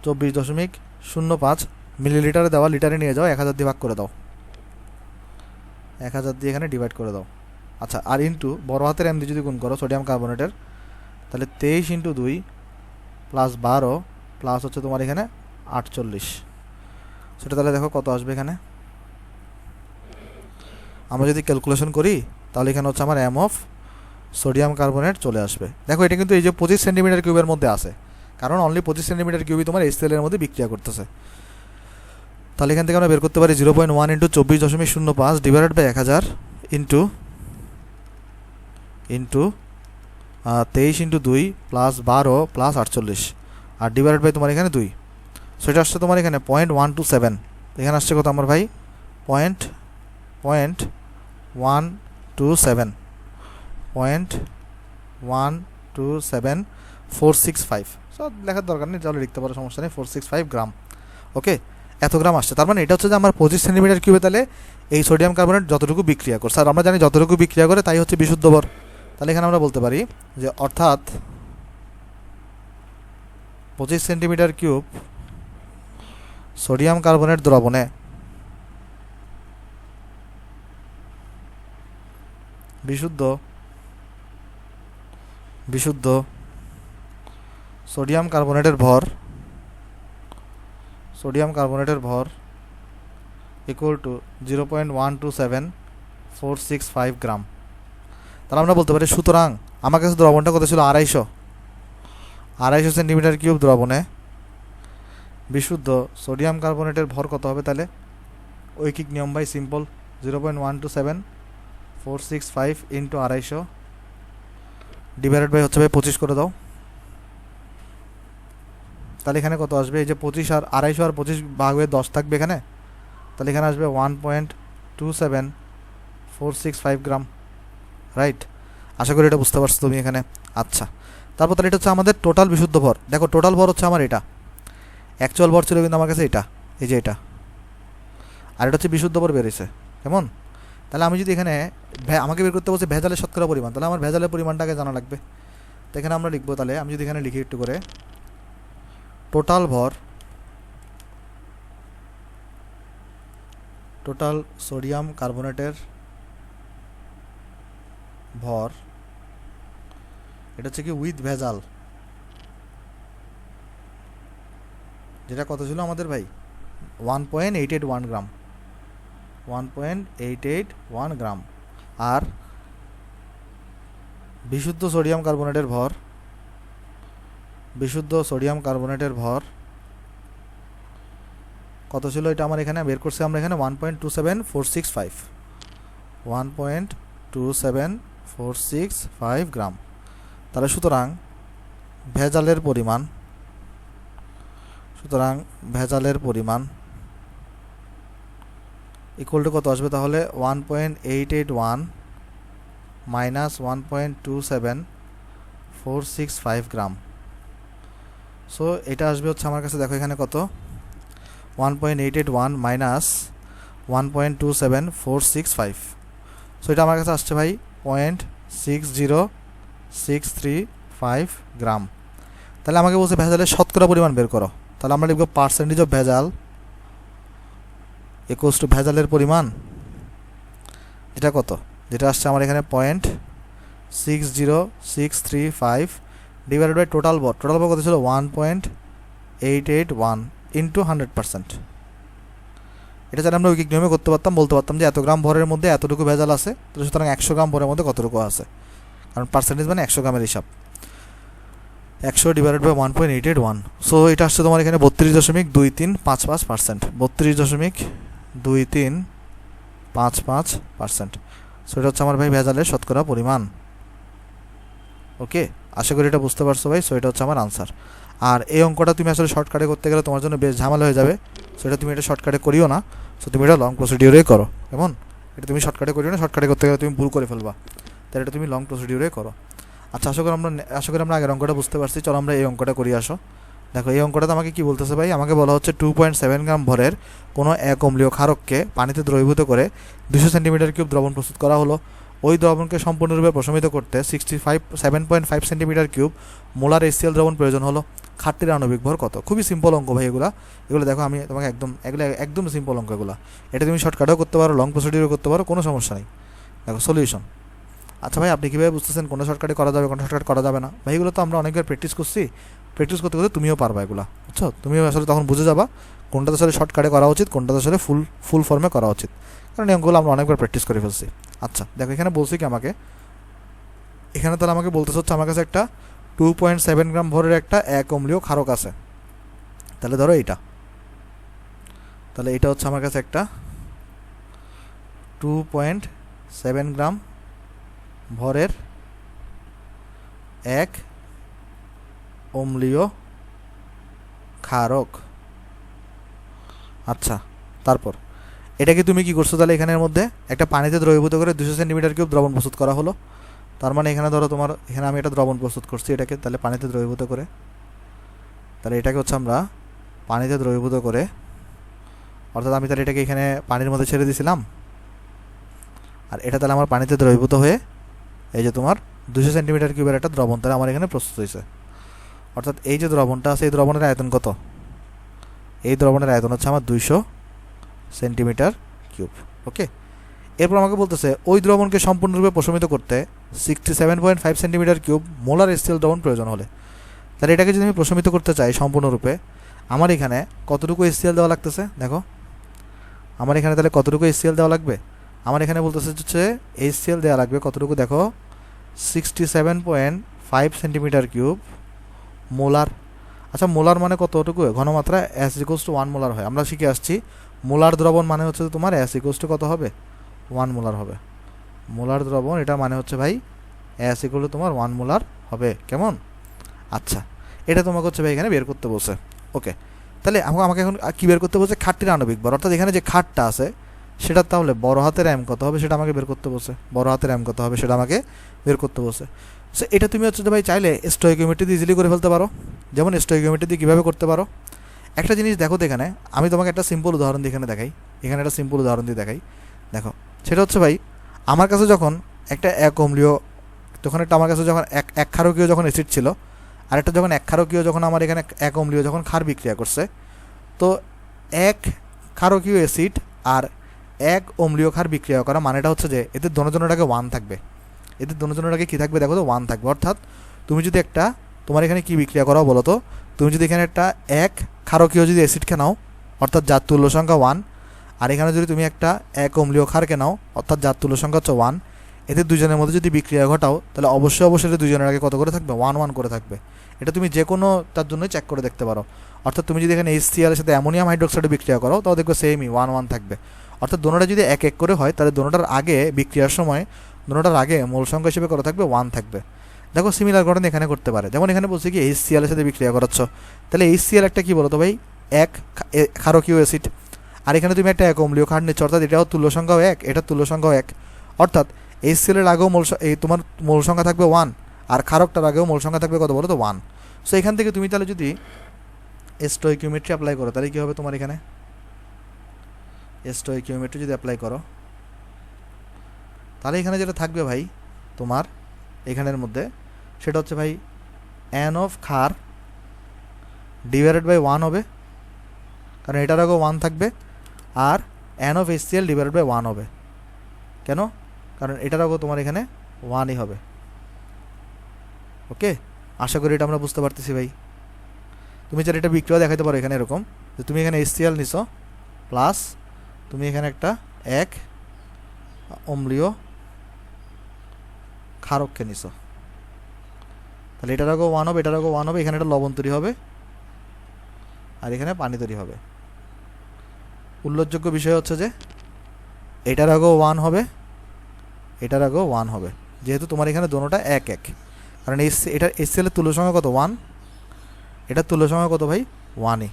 A: 24.05 মিলিলিটারে দেওয়া, লিটারে নিয়ে যাও 1000 দিয়ে ভাগ করে দাও, 1000 দিয়ে এখানে ডিভাইড করে দাও। আচ্ছা, আর ইন্টু বড় হাতের এম দিয়ে যদি গুণ করো সোডিয়াম কার্বনেটের, তাহলে 23 × 2 প্লাস 12 প্লাস হচ্ছে তোমার এখানে 48, সেটা তাহলে দেখো কত আসবে এখানে। আমরা যদি ক্যালকুলেশন করি তাহলে এখানে হচ্ছে আমার এম অফ সোডিয়াম কার্বনেট চলে আসবে। দেখো এটা কিন্তু এই যে 25 সেন্টিমিটার কিউবের মধ্যে আছে, কারণ অনলি 25 সেন্টিমিটার কিউবই তোমার HCl এর মধ্যে বিক্রিয়া করতেছে। তাহলে এখান থেকে আমরা বের করতে পারি 0.1 × 24.05 divided by 1000 into 23 × 2 plus 12 plus 48 আর ডিভাইডেড বাই তোমার এখানে 2, সেটা আসছে তোমার এখানে 0.127। এখানে আসছে কত আমার ভাই 0.127465, সব লেখার দরকার নেই, তাহলে লিখতে পারো, সমস্যা নেই, 465 গ্রাম। ওকে, এত গ্রাম আসছে। তার মানে এটা হচ্ছে যে আমার 25 সেন্টিমিটার কিউবে তাহলে এই সোডিয়াম কার্বনেট যতটুকু বিক্রিয়া করছে, আর আমরা জানি যতটুকু বিক্রিয়া করে তাই হচ্ছে বিশুদ্ধ ভর। তাহলে এখানে আমরা বলতে পারি যে অর্থাৎ 25 সেন্টিমিটার কিউব সোডিয়াম কার্বনেট দ্রবণে বিশুদ্ধ সোডিয়াম কার্বনেটের ভর ইকুয়াল টু 0.127465 গ্রাম। তাহলে আমরা বলতে পারি সুতরাং আমার কাছে দ্রবণটা কত ছিল 250 সেন্টিমিটার কিউব দ্রবণে বিশুদ্ধ সোডিয়াম কার্বনেটের ভর কত হবে, তাহলে ঐকিক নিয়ম by simple 0.127465 into 250 divided by হচ্ছে ভাই 25 করে দাও। তাহলে এখানে কত আসবে, এই যে 25 আর 250 আর 25 ভাগ হয়ে 10 থাকবে এখানে, তাহলে এখানে আসবে 1.27465 গ্রাম। রাইট, আশা করি এটা বুঝতে পারছো তুমি এখানে। আচ্ছা, তারপর তাহলে এটা হচ্ছে আমাদের টোটাল বিশুদ্ধ ভর। দেখো টোটাল ভর হচ্ছে আমার এটা, অ্যাকচুয়াল ভর ছিল কিন্তু আমার কাছে এটা, এই যে এটা, আর এটা হচ্ছে বিশুদ্ধ ভর বেরিয়েছে, কেমন? তাহলে আমি যদি এখানে আমাকে বের করতে বলছে ভেজালের শতকরা পরিমাণ, তাহলে আমার ভেজালের পরিমাণটাকে জানা লাগবে। তো এখানে আমরা লিখবো, তাহলে আমি যদি এখানে লিখি একটু করে, টোটাল সোডিয়াম কার্বনেটের ভর, এটা হচ্ছে কি উইথ ভেজাল, যেটা কত ছিল আমাদের ভাই 1.881 গ্রাম, 1.881 গ্রাম। আর বিশুদ্ধ সোডিয়াম কার্বনেটের ভর কত ছিল, এটা আমার এখানে বের করছি আমরা এখানে 1.27465 গ্রাম। তাহলে সুতরাং ভেজালের পরিমাণ ইকুয়াল টু কত আসবে, তাহলে 1.881 মাইনাস 1.27465 গ্রাম। সো এটা আসবে হচ্ছে আমার কাছে, দেখো এখানে কত 1.881 মাইনাস 1.27465, সো এটা আমার কাছে আসছে ভাই 0.60635 গ্রাম। তাহলে আমাকে বলছে ভেজালের শতকরা পরিমাণ বের করো, তাহলে আমরা লিখব পার্সেন্টেজ অফ ভেজাল ইকুয়ালস টু ভেজালের পরিমাণ, যেটা কত, যেটা আসছে আমার এখানে 0.60635 ডিভাইডেড বাই টোটাল ভর কত ছিল 1.881 ইন্টু 100%। এটা যারা আমরা ঐকিক নিয়মে করতে পারতাম, বলতে পারতাম যে এত গ্রাম ভরের মধ্যে এতটুকু ভেজাল আছে, তো সুতরাং 100 গ্রাম ভরের মধ্যে কতটুকু আছে, কারণ পার্সেন্টেজ মানে 100 গ্রামের হিসাব, 100 ডিভাইডেড বাই 1.881। সো এটা আসছে তোমার এখানে 32.2355%, 32.2355%। সো এটা হচ্ছে আমার ভাই ভেজালের শতকরা পরিমাণ। ওকে, আশা করি এটা বুঝতে পারছো ভাই। সো এটা হচ্ছে আমার আনসার। আর এই অঙ্কটা তুমি আসলে শর্টকাটে করতে গেলে তোমার জন্য বেশ ঝামেলা হয়ে যাবে, সো এটা তুমি এটা শর্টকাটে করিও না, সো তুমি এটা লং প্রসিডিউরেই করো। কেমন, এটা তুমি শর্টকাটে করিও না, শর্টকাটে করতে গেলে তুমি ভুল করে ফেলবা, তাহলে এটা তুমি লং প্রসিডিউরে করো। আচ্ছা, আশা করি আমরা আগের অঙ্কটা বুঝতে পারছি। চলো আমরা এই অঙ্কটা করি। আসো দেখো, এই অঙ্কটাতে আমাকে কি বলতেছে ভাই, আমাকে বলা হচ্ছে 2.7 গ্রাম ভরের কোনো এক অম্লীয় ক্ষারককে পানিতে দ্রবীভূত করে 200 সেন্টিমিটার কিউব দ্রবণ প্রস্তুত করা হলো। ওই দ্রবণকে সম্পূর্ণরূপে প্রশমিত করতে 7.5 সেন্টিমিটার কিউব মোলার HCl দ্রবণ প্রয়োজন হলো। খাটটির আণবিক ভর কত? খুবই সিম্পল অঙ্ক ভাই এগুলো। দেখো আমি তোমাকে এগুলো একদম সিম্পল অঙ্ক এগুলো। এটা তুমি শর্টকাটেও করতে পারো, লং প্রসিডিউরও করতে পারো, কোনো সমস্যা নেই। দেখো সলিউশন। আচ্ছা ভাই, আপনি কীভাবে বুঝতেছেন কোনটা শর্টকাটে করা যাবে, কোনটা শর্টকাট করা যাবে না? ভাই এগুলো তো আমরা অনেকবার প্র্যাকটিস করছি। প্র্যাকটিস করতে করতে তুমিও পারবা এগুলো, বুঝছো? তুমিও আসলে তখন বুঝে যাবা কোনটাতে আসলে শর্টকাটে করা উচিত, কোনটাতে আসলে ফুল ফর্মে করা উচিত, কারণ এই অঙ্কগুলো আমরা অনেকবার প্র্যাকটিস করে ফেলছি। আচ্ছা দেখো, এখানে বলছি কি আমাকে, এখানে তাহলে আমাকে বলতেছে হচ্ছে আমার কাছে একটা 2.7 গ্রাম ভরের একটা এক অম্লীয় ক্ষারক আছে। তাহলে ধরো তাহলে এটা হচ্ছে আমার কাছে একটা 2.7 গ্রাম ভরের এক অম্লীয় ক্ষারক। আচ্ছা, তারপর এটাকে তুমি কি করছো, তাহলে এখানের মধ্যে একটা পানিতে দ্রবীভূত করে 200 সেন্টিমিটার কিউব দ্রবণ প্রস্তুত করা হলো। তার মানে এখানে ধরো তোমার, এখানে আমি একটা দ্রবণ প্রস্তুত করছি এটাকে, তাহলে পানিতে দ্রবীভূত করে, তাহলে এটাকে হচ্ছে আমরা পানিতে দ্রবীভূত করে, অর্থাৎ আমি তাহলে এটাকে এখানে পানির মধ্যে ছেড়ে দিয়েছিলাম, আর এটা তাহলে আমার পানিতে দ্রবীভূত হয়ে এই যে তোমার 200 সেন্টিমিটার কিউবের একটা দ্রবণ তাহলে আমার এখানে প্রস্তুত হয়েছে। অর্থাৎ এই যে দ্রবণটা আছে, এই দ্রবণের আয়তন কত? এই দ্রবণের আয়তন হচ্ছে আমার 200 সেন্টিমিটার কিউব। ওকে, এরপর আমাকে বলতেছে ওই দ্রবণকে সম্পূর্ণরূপে প্রশমিত করতে 67.5 সেন্টিমিটার কিউব মোলার HCl দ্রবণ প্রয়োজন হলে। তাহলে এটাকে যদি আমি প্রশমিত করতে চাই সম্পূর্ণরূপে, আমার এখানে কতটুকু HCl দেওয়া লাগতেছে? দেখো আমার এখানে তাহলে কতটুকু HCl দেওয়া লাগবে? আমার এখানে বলতেছে হচ্ছে HCl দেওয়া লাগবে কতটুকু, দেখো 67.5 সেন্টিমিটার কিউব মোলার। আচ্ছা, মোলার মানে কতটুকু? ঘনমাত্রা S=1 মোলার হয়। আমরা শিখে আসছি মোলার দ্রবণ মানে হচ্ছে তোমার S= কত হবে? 1 মোলার হবে। মোলার দ্রবণ এটা মানে হচ্ছে ভাই S= তোমার 1 মোলার হবে। কেমন? আচ্ছা, এটা তোমাকে হচ্ছে ভাই এখানে বের করতে বলছে। ওকে, তাহলে আমাকে এখন কী বের করতে বলছে? খাটটির আণবিক ভর, অর্থাৎ এখানে যে খাটটা আছে সেটা তাহলে বড় হাতের M কত হবে সেটা আমাকে বের করতে বলছে। বড় হাতের M কত হবে সেটা আমাকে বের করতে বলছে। সো এটা তুমি হচ্ছে ভাই চাইলে স্টোইকিওমেট্রি দিয়ে ইজিলি করে ফেলতে পারো। যেমন স্টোইকিওমেট্রি দিয়ে কীভাবে করতে পারো, একটা জিনিস দেখো তো, এখানে আমি তোমাকে একটা সিম্পল উদাহরণ দিয়ে এখানে দেখাই। এখানে একটা সিম্পল উদাহরণ দিয়ে দেখাই। দেখো সেটা হচ্ছে ভাই, আমার কাছে যখন একটা এক অম্লীয়, যখন একটা আমার কাছে যখন এক ক্ষারকীয় যখন অ্যাসিড ছিল, আর একটা যখন এক ক্ষারকীয় যখন আমার এখানে এক অম্লীয় যখন ক্ষার বিক্রিয়া করছে, তো এক ক্ষারকীয় অ্যাসিড আর এক অম্লীয় ক্ষার বিক্রিয়া করা মানেটা হচ্ছে যে এদের দোনোজনের 1 থাকবে। এদের দোনোজনের কী থাকবে? দেখো তো 1 থাকবে। অর্থাৎ তুমি যদি একটা, তোমার এখানে কি বিক্রিয়া করাও বলো তো, তুমি যদি এখানে একটা এক ক্ষারকীয় যদি অ্যাসিডকে নাও, অর্থাৎ যার তুল্য সংখ্যা 1, আর এখানে যদি তুমি একটা এক অম্লীয় ক্ষারকে নাও, অর্থাৎ যার তুল্য সংখ্যা হচ্ছে 1, এদের দুজনের মধ্যে যদি বিক্রিয়া ঘটাও, তাহলে অবশ্যই দুজনের আগে কত করে থাকবে? 1 করে থাকবে। এটা তুমি যে কোনো তার জন্যই চেক করে দেখতে পারো। অর্থাৎ তুমি যদি এখানে HCl এর সাথে অ্যামোনিয়াম হাইড্রোক্সাইডে বিক্রিয়া করো, তাও দেখবে সেমই 1 থাকবে। অর্থাৎ দোনোটা যদি এক এক করে হয়, তাহলে দোনোটার আগে বিক্রিয়ার সময় দোনোটার আগে মূল সংখ্যা হিসেবে কত থাকবে? 1 থাকবে। দেখো সিমিলার ঘটনা এখানে করতে পারে। যেমন এখানে বলছে কি HCl এর সাথে বিক্রিয়া করাচ্ছ, তাহলে HCl একটা কী বলো তো ভাই? এক ক্ষারকীয় অ্যাসিড, আর এখানে তুমি একটা এক অম্লীয় ক্ষার নিচ্ছ, অর্থাৎ এটাও তুল্য সংখ্যাও 1, এটার তুল্য সংখ্যাও 1। অর্থাৎ HCl এর আগেও তোমার মূল সংখ্যা থাকবে 1, আর ক্ষারকটার আগেও মূল সংখ্যা থাকবে কত বলো তো? 1। সো এখান থেকে তুমি তাহলে যদি স্টোইকিওমেট্রি অ্যাপ্লাই করো, তাহলে কী হবে তোমার এখানে? স্টোইকিওমেট্রি যদি অ্যাপ্লাই করো, তাহলে এখানে যেটা থাকবে ভাই তোমার এখানের মধ্যে, সেটা হচ্ছে ভাই N অফ ক্ষার ডিভাইডেড বাই 1 হবে, কারণ এটার আগেও 1 থাকবে, আর N of HCl divided by 1 হবে। কেন? কারণ এটার আগেও তোমার এখানে 1ই হবে। ওকে, আশা করি এটা আমরা বুঝতে পারতেছি ভাই। তুমি চাইলে এটা বিক্রিয়া দেখাতে পারো এখানে এরকম, যে তুমি এখানে HCl নিছো প্লাস তুমি এখানে একটা এক অম্লীয় ক্ষারককে নিছো, তাহলে এটার আগেও 1 হবে, এটার আগেও 1 হবে, এখানে একটা লবণ তৈরি হবে, আর এখানে পানি তৈরি হবে। উল্লেখযোগ্য বিষয় হচ্ছে যে এটার আগেও 1 হবে, এটার আগেও 1 হবে, যেহেতু তোমার এখানে দোনোটা এক এক। কারণ এটা HCl এর তুল্য সংখ্যা কত? 1, এটার তুল্য সংখ্যা কত ভাই? 1ই,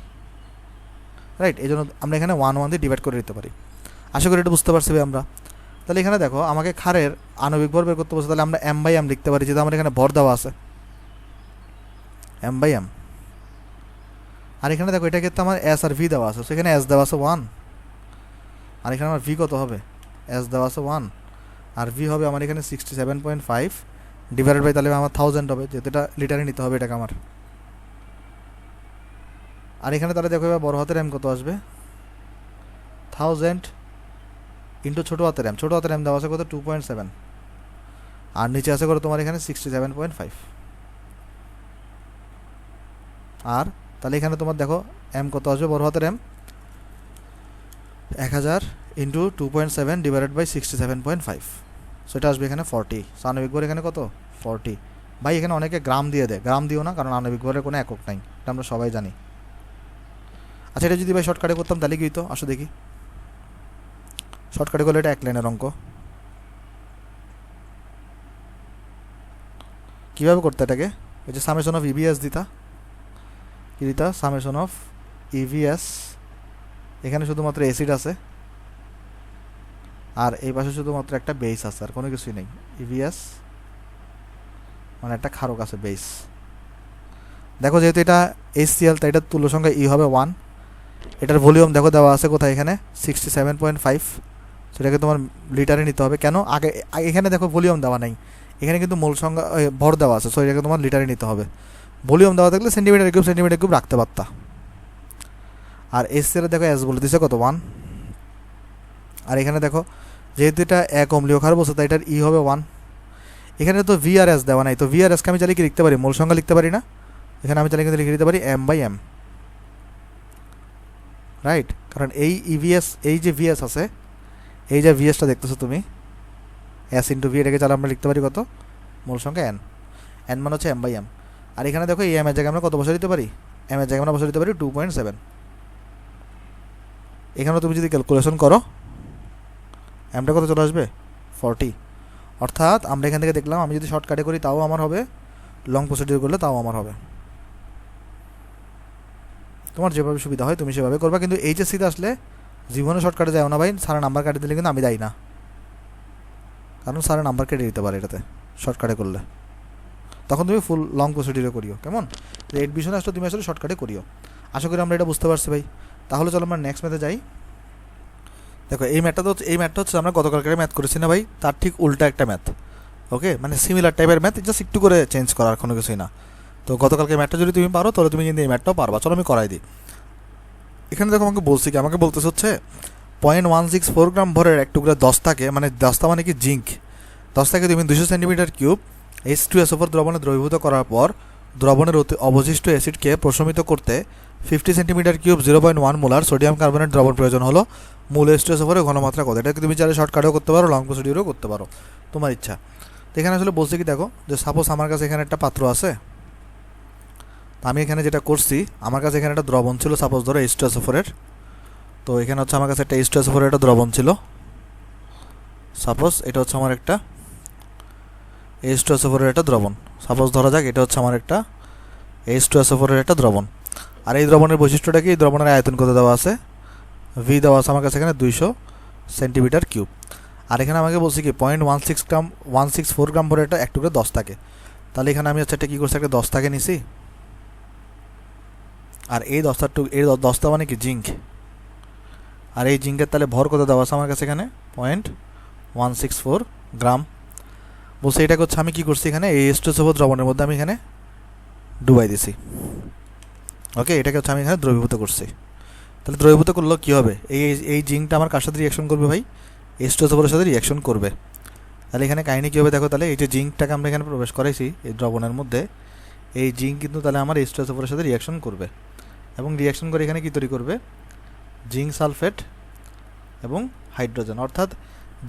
A: রাইট? এই জন্য আমরা এখানে 1 দিয়ে ডিভাইড করে দিতে পারি। আশা করি এটা বুঝতে পারছি ভাই আমরা। তাহলে এখানে দেখো আমাকে ক্ষারের আণবিক ভর বের করতে বলছে, তাহলে আমরা m/m লিখতে পারি, যেহেতু আমার এখানে ভর দেওয়া আছে m/m। আর এখানে দেখো এটা ক্ষেত্রে আমার s আর v দেওয়া আছে, সেখানে s দেওয়া আছে 1, আর এখানে আমার v কত হবে, s দেওয়া আছে 1, আর v হবে আমার এখানে 67.5 ডিভাইডেড বাই, তাহলে আমার 1000 হবে, যেহেতু এটা লিটারে নিতে হবে এটাকে আমার। আর এখানে তাহলে দেখো এবার বড় হাতের m কত আসবে, 1000 ইন্টু ছোটো হাতের m দেওয়া আছে কত 2.7, আর নিচে আছে করে তোমার এখানে 67.5। আর তাহলে এখানে তোমার দেখো m কত আসবে, বড় হাতের m 1000 ইন্টু 2.7 ডিভাইডেড বাই 67.5, সেটা আসবে এখানে 40। আণবিক ভর এখানে কত 40। ভাই এখানে অনেকে গ্রাম দিয়ে দেয়, গ্রাম দিও না, কারণ আণবিক ভরের কোনো একক নাই, এটা আমরা সবাই জানি। আচ্ছা এটা যদি ভাই শর্টকাটে করতাম তাহলে কি হতো, আসো দেখি। শর্টকাটে করলে এটা এক লাইনের অঙ্ক, কীভাবে করতে এটাকে, এই যে সামেশন অফ ইভিএস দিতা, কি দিতা, সামেশন অফ ইভিএস, এখানে শুধুমাত্র অ্যাসিড আছে আর এই পাশে শুধুমাত্র একটা বেস আছে, আর কোনো কিছুই নেই। ইভিএস মানে একটা ক্ষারক আছে, বেস। দেখো যেহেতু এটা HCl, তাই এটার তুল্য সংখ্যা ই হবে 1। এটার ভলিউম দেখো দেওয়া আছে কোথায়, এখানে 67.5, সেটাকে তোমার লিটারে নিতে হবে। কেন, আগে এখানে দেখো ভলিউম দেওয়া নাই, এখানে কিন্তু মূল সংখ্যা ভর দেওয়া আছে, সো এটাকে তোমার লিটারে নিতে হবে। ভলিউম দেওয়া থাকলে সেন্টিমিটার কিউব রাখতে পারতা। আর HCl দেখো এস বলে দিছে কত 1। আর এখানে দেখো যেহেতু এটা এক অম্লীয় ক্ষার বলছে, তাই এটার ই হবে 1। এখানে তো ভি আর এস দেওয়া নাই, তো ভি আর এসকে আমি চাইলে কি লিখতে পারি, মূল সংখ্যা লিখতে পারি না, এখানে আমি চাইলে কিন্তু লিখে দিতে পারি m/m, রাইট। কারণ এই ইভিএস, এই যে ভিএস আছে, এই যে ভিএসটা দেখতেছো তুমি, এস ইন্টু ভি, এটাকে চাইলে আমরা লিখতে পারি কত, মূল সংখ্যা n মানে হচ্ছে m/m। আর এখানে দেখো এই m এর জায়গায় আমরা কত বসে দিতে পারি, m এর জায়গায় আমরা বসে দিতে পারি 2.7। এখানে তুমি যদি ক্যালকুলেশন করো mটা কত চলে আসবে 40। অর্থাৎ আমরা এখান থেকে দেখলাম আমি যদি শর্টকাটে করি তাও আমার হবে, লং প্রসিডিউর করলে তাও আমার হবে। তোমার যেভাবে সুবিধা হয় তুমি সেভাবে করবা, কিন্তু এইচএসসিতে আসলে জীবনে শর্টকাটে যাও না ভাই, স্যারের নাম্বার কাটে দিলে কিন্তু আমি দেয় না, কারণ স্যারের নাম্বার কেটে দিতে পারে এটাতে শর্টকাটে করলে। তখন তুমি ফুল লং প্রসিডিউরে করিও, কেমন। এডমিশনে আসলে তুমি আসলে শর্টকাটে করিও। আশা করি আমরা এটা বুঝতে পারছি ভাই। তাহলে চলো আমরা নেক্সট ম্যাথে যাই। দেখো এই ম্যাথটা হচ্ছে আমরা গতকালকে ম্যাথ করেছি না ভাই, তার ঠিক উল্টা একটা ম্যাথ। ওকে, মানে সিমিলার টাইপের ম্যাথ, জাস্ট একটু করে চেঞ্জ করার কোনো কিছুই না। তো গতকালকে ম্যাথটা যদি তুমি পারো তাহলে তুমি কিন্তু এই ম্যাথটাও পারবা। চলো আমি করাই দিই। এখানে দেখো আমাকে বলছি কি, আমাকে বলতেছে হচ্ছে 0.164 গ্রাম ভরের এক টুকরা 10 থাকে, মানে 10টা মানে কি জিঙ্ক, 10 থাকে তুমি 200 সেন্টিমিটার কিউব H2SO4 দ্রবণে দ্রবীভূত করার পর দ্রবণের অবশিষ্ট অ্যাসিডকে প্রশমিত করতে 50 centimetre cube 0.1 molar sodium carbonate দ্রবণ প্রয়োজন হলো। মূল H2SO4 এর ঘনমাত্রা কত? এটাকে তুমি চাইলে শর্টকাটেও করতে পারো, লং প্রসিডিউরও করতে পারো, তোমার ইচ্ছা। তো এখানে আসলে বলছে কি, দেখো যে সাপোজ আমার কাছে এখানে একটা পাত্র আছে, তো আমি এখানে যেটা করছি, আমার কাছে এখানে একটা দ্রবণ ছিল, সাপোজ ধরো H2SO4 এর। তো এখানে হচ্ছে আমার কাছে একটা H2SO4 এর একটা দ্রবণ ছিল, সাপোজ এটা হচ্ছে আমার একটা H2SO4 এর একটা দ্রবণ, সাপোজ ধরা যাক এটা হচ্ছে আমার একটা H2SO4 এর একটা দ্রবণ। আর এই দ্রবণের বৈশিষ্ট্যটা কি, এই দ্রবণের আয়তন কত দেওয়া আছে, ভি দেওয়া আছে আমার কাছে এখানে 200 সেন্টিমিটার কিউব। আর এখানে আমাকে বলছি কি 0.164 গ্রাম ভরে একটা এক টুকরা 10 থাকে। তাহলে এখানে আমি হচ্ছে একটা কী করছি, একটা 10 থাকে নিছি, আর এই 10টা মানে কি জিঙ্ক, আর এই জিঙ্কের তাহলে ভর কত দেওয়া আছে আমার কাছে এখানে 0.164 গ্রাম। বলছে এটাকে হচ্ছে আমি কী করছি, এখানে এই H2SO4 দ্রবণের মধ্যে আমি এখানে ডুবাই দিছি। ওকে, এটাকে হচ্ছে আমি এখানে দ্রবীভূত করছি। তাহলে দ্রবীভূত করলেও কী হবে, এই জিঙ্কটা আমার কার সাথে রিয়াকশন করবে ভাই, H2SO4 এর সাথে রিয়াকশন করবে। তাহলে এখানে কাহিনী কী হবে দেখো, তাহলে এই যে জিঙ্কটাকে আমরা এখানে প্রবেশ করাইছি এই দ্রবণের মধ্যে, এই জিঙ্ক কিন্তু তাহলে আমার H2SO4 এর সাথে রিয়াকশন করবে, এবং রিয়াকশন করে এখানে কী তৈরি করবে, জিঙ্ক সালফেট এবং হাইড্রোজেন। অর্থাৎ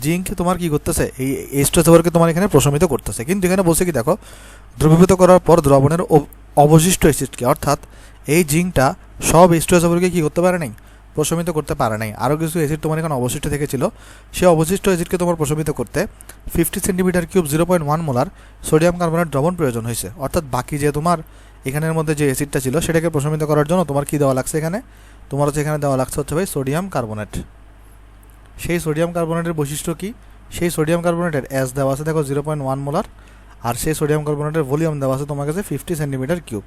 A: জিঙ্ক তোমার কি করতেছে, এই H2SO4কে তোমার এখানে প্রশমিত করতেছে। কিন্তু এখানে বলছে কি, দেখো দ্রবীভূত করার পর দ্রবণের অবশিষ্ট অ্যাসিডকে, অর্থাৎ এই জিঙ্কটা সব H2SO4কে কী করতে পারে নাই, প্রশমিত করতে পারে নাই। আরও কিছু অ্যাসিড তোমার এখানে অবশিষ্ট থেকেছিল, সেই অবশিষ্ট অ্যাসিডকে তোমার প্রশমিত করতে 50 centimetre cube 0.1 molar sodium carbonate দ্রবণ প্রয়োজন হয়েছে। অর্থাৎ বাকি যে তোমার এখানের মধ্যে যে অ্যাসিডটা ছিল সেটাকে প্রশমিত করার জন্য তোমার কী দেওয়া লাগছে, এখানে তোমার হচ্ছে এখানে দেওয়া লাগছে হচ্ছে ভাই সোডিয়াম কার্বনেট। সেই সোডিয়াম কার্বনেটের বৈশিষ্ট্য কি, সেই সোডিয়াম কার্বনেটের এস দেওয়া আছে দেখো 0.1 মোলার, আর সেই সোডিয়াম কার্বনেটের ভলিউম দেওয়া আছে তোমার কাছে 50 সেন্টিমিটার কিউব।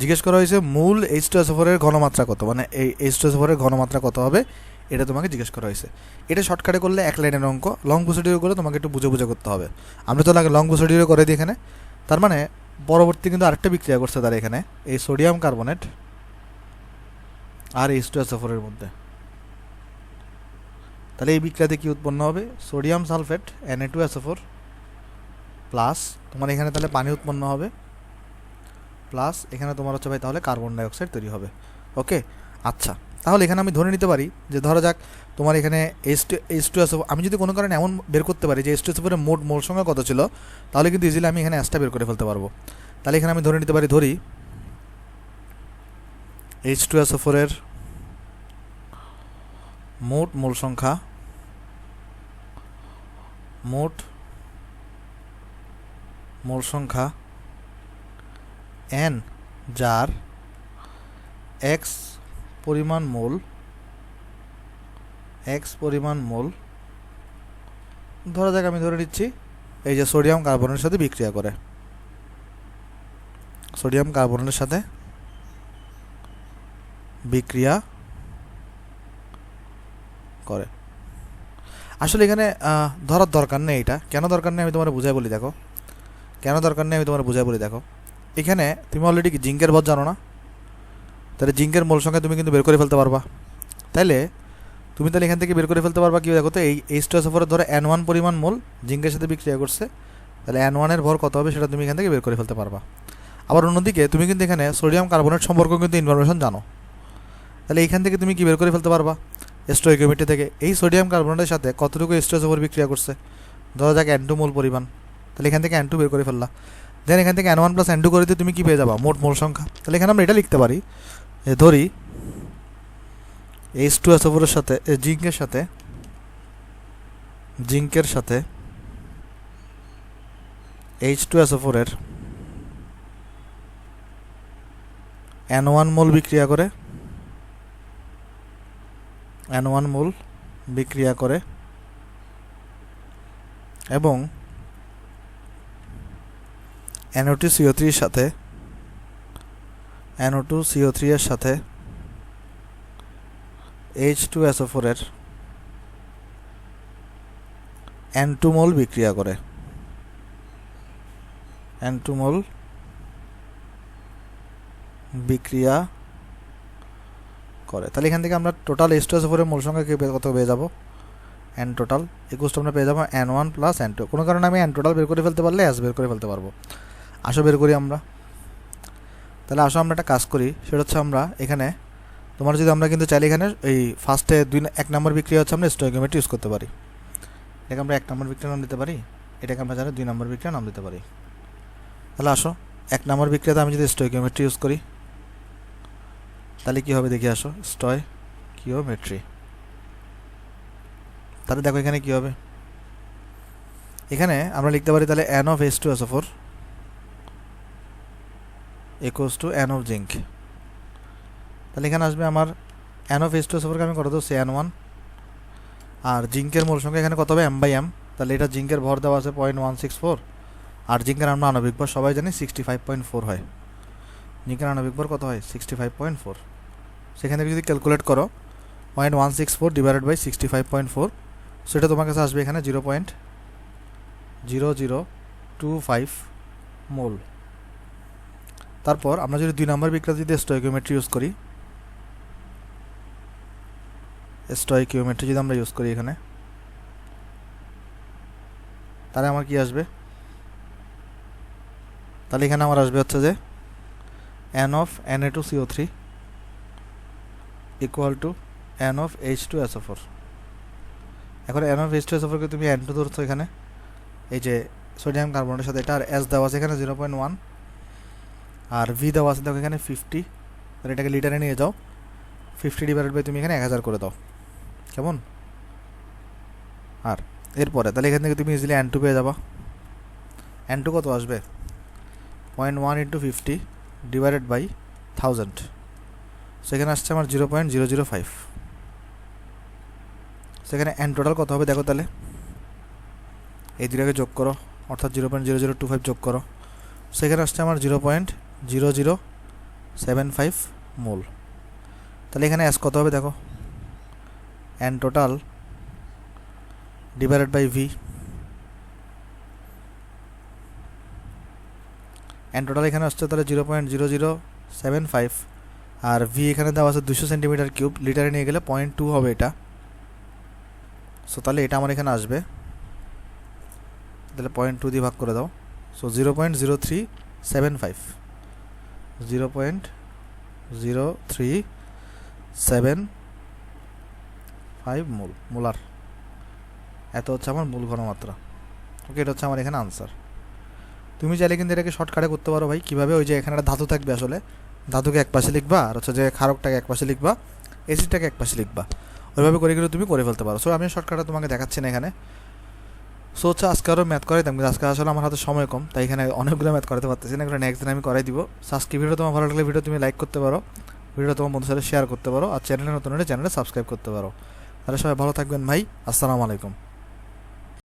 A: জিজ্ঞেস করা হয়েছে মূল H2SO4 এর ঘনমাত্রা কত, মানে এই H2SO4 এর ঘনমাত্রা কত হবে এটা তোমাকে জিজ্ঞেস করা হয়েছে। এটা শর্টকাটে করলে এক লাইনের অঙ্ক, লং প্রসিডিউর করলে তোমাকে একটু বুঝে বুঝে করতে হবে। আমরা তো আগে লং প্রসিডিউর করে দিই এখানে। তার মানে পরবর্তী কিন্তু আরেকটা বিক্রিয়া করছে তারা এখানে, এই সোডিয়াম কার্বনেট আর H2SO4 এর মধ্যে। তাহলে এই বিক্রিয়াতে কি উৎপন্ন হবে, সোডিয়াম সালফেট Na2SO4 প্লাস তোমার এখানে তাহলে পানি উৎপন্ন হবে, প্লাস এখানে তোমার হচ্ছে ভাই তাহলে কার্বন ডাইঅক্সাইড তৈরি হবে। ওকে, আচ্ছা তাহলে এখানে আমি ধরে নিতে পারি যে ধরা যাক তোমার এখানে H2SO4, আমি যদি কোনো কারণে এমন বের করতে পারি যে H2SO4 এর মোট মোল সংখ্যা কত ছিল, তাহলে কিন্তু ইজিলি আমি এখানে অ্যাসটা বের করে ফেলতে পারবো। তাহলে এখানে আমি ধরে নিতে পারি, ধরি H2SO4 এর মোট মোল সংখ্যা, মোট মোল সংখ্যা n, যার x পরিমাণ মোল, ধরা যাক আমি ধরে নিচ্ছি এই যে সোডিয়াম কার্বনের সাথে বিক্রিয়া করে, সোডিয়াম কার্বনের সাথে বিক্রিয়া করে। আসলে এখানে ধরার দরকার নেই, এটা কেন দরকার নেই আমি তোমার বুঝাই বলি দেখো, কেন দরকার নেই আমি তোমার বুঝাই বলি দেখো। এখানে তুমি অলরেডি জিঙ্কের ভর জানো না, তাহলে জিঙ্কের মোল সংখ্যা তুমি কিন্তু বের করে ফেলতে পারবা। তাহলে তুমি তাহলে এখান থেকে বের করে ফেলতে পারবা কি, দেখো তো এই H2SO4 ধরো N1 পরিমাণ মোল জিঙ্কের সাথে বিক্রিয়া করছে, তাহলে N1 এর ভর কত হবে সেটা তুমি এখান থেকে বের করে ফেলতে পারবা। আবার অন্যদিকে তুমি কিন্তু এখানে সোডিয়াম কার্বনেট সম্পর্কে কিন্তু ইনফরমেশন জানো, তাহলে এইখান থেকে তুমি কি বের করে ফেলতে পারবা, স্টোইকিওমেট্রি থেকে এই সোডিয়াম কার্বনেটের সাথে কতটুকু H2SO4 বিক্রিয়া করছে, ধরা যাক N2 মোল পরিমাণ, তাহলে এখান থেকে N2 বের করে ফেললা। দেন এখান থেকে N1 প্লাস N2 করে দিয়ে তুমি কি পেয়ে যাবা, মোট মোল সংখ্যা। তাহলে এখানে আমরা এটা লিখতে পারি, ধরি H2SO4 এর সাথে জিঙ্কের সাথে H2SO4 এর N1 মোল বিক্রিয়া করে, এবং NO2CO3 এর সাথে H2SO4 এর N2 মোল বিক্রিয়া করে, তাহলে এখান থেকে আমরা টোটাল H2SO4 এর মোল সংখ্যা কত পেয়ে যাবো, N টোটাল ইকুয়াল টু আমরা পেয়ে যাবো N1 প্লাস N2। কোনো কারণে আমি N টোটাল বের করে ফেলতে পারলে S বের করে ফেলতে পারবো। আসো বের করি আমরা, তাহলে আসো আমরা একটা কাজ করি, সেটা হচ্ছে আমরা এখানে তোমার যদি আমরা কিন্তু চাইলে এখানে এই ফার্স্টে 1 নম্বর বিক্রিয়া হচ্ছে আমরা স্টোইকিওমেট্রি ইউজ করতে পারি, এটাকে আমরা 1 নম্বর বিক্রিয়া নাম দিতে পারি, এটাকে আমরা জানি 2 নম্বর বিক্রিয়া নাম দিতে পারি। তাহলে আসো 1 নম্বর বিক্রিয়াতে আমি যদি স্টোইকিওমেট্রি ইউজ করি তাহলে কি হবে দেখি, আসো স্টোইকিওমেট্রি, তাহলে দেখো এখানে কি হবে, এখানে আমরা লিখতে পারি তাহলে N of H2SO4 equals to N of zinc। তাহলে এখানে আসবে আমার N of H2SO4 কে আমি কত দেবো, N1, আর জিঙ্কের মোল সংখ্যা এখানে কত হবে M/M, তাহলে এটা জিঙ্কের ভর দেওয়া আছে 0.164, আর জিঙ্কের আমরা আণবিক ভর সবাই জানি 65.4 হয়, জিঙ্কের আণবিক ভর কত হয় 65.4। সেখান থেকে যদি ক্যালকুলেট করো 0.164 ডিভাইডেড বাই 65.4, সেটা তোমার কাছে আসবে এখানে 0.0025 মোল। তারপর আমরা যদি 2 নম্বর বিক্রিয়া যদি স্টোইকিওমেট্রি ইউজ করি, যদি আমরা ইউজ করি এখানে, তাহলে আমার কি আসবে, তাহলে এখানে আমার আসবে হচ্ছে যে N of Na2CO3 equal to N of H2SO4। এখন N of H2SO4 কে তুমি N2 ধরছো এখানে, এই যে সোডিয়াম কার্বনের সাথে এটা, আর S দেওয়া আছে এখানে 0.1, আর V দেওয়া আছে দেখো এখানে 50, তাহলে এটাকে লিটারে নিয়ে যাও, 50 ডিভাইডেড বাই তুমি এখানে 1000 করে দাও, কেমন। আর এরপরে তাহলে এখান থেকে তুমি ইজিলি N2 পেয়ে যাবা, N2 কত আসবে 0.1 × 50 ডিভাইডেড বাই 1000, সেখানে আসছে আমার 0.005। সেখানে N টোটাল কত হবে দেখো, তাহলে এই দুটাকে যোগ করো, অর্থাৎ 0.0025 যোগ করো। সেখানে আসছে আমার 0.0075 মোল। তাহলে এখানে এস কত হবে দেখো, N total divided by V. N total এখানে আসছে তাহলে 0.0075, আর ভি এখানে দেওয়া আছে 200 সেন্টিমিটার কিউব, লিটারে নিয়ে গেলে 0.2 হবে এটা। সো তাহলে এটা আমার এখানে আসবে, তাহলে 0.2 দিয়ে ভাগ করে দাও। So 0.0375, 0.0375 molar. এত হচ্ছে আমার মূল ঘনমাত্রা। ওকে, এটা হচ্ছে আমার এখানে আনসার। তুমি চাইলে কিন্তু এটাকে শর্টকাটে করতে পারো ভাই। কীভাবে, ওই যে এখানে একটা ধাতু থাকবে, আসলে ধাতুকে এক পাশে লিখবা, আর হচ্ছে যে ক্ষারকটাকে এক পাশে লিখবা, এসিডটাকে এক পাশে লিখবা, ওইভাবে করে গেলে তুমি করে ফেলতে পারো। সো আমি শর্টকাটে তোমাকে দেখাচ্ছি না এখানে। সো হচ্ছে আজকে আরও ম্যাথ করাইতাম, কিন্তু আজকে আসলে আমার হাতে সময় কম, তাই এখানে অনেকগুলো ম্যাথ করাতে পারতেছি না। এগুলো নেক্সট দিন আমি করাই দিব। সো আজকে ভিডিও তোমার ভালো লাগলে ভিডিও তুমি লাইক করতে পারো, ভিডিও তোমার বন্ধুর সাথে শেয়ার করতে পারো, আর চ্যানেলে নতুন হলে চ্যানেলে সাবস্ক্রাইব করতে পারো। তাহলে সবাই ভালো থাকবেন ভাই। আসসালামু আলাইকুম।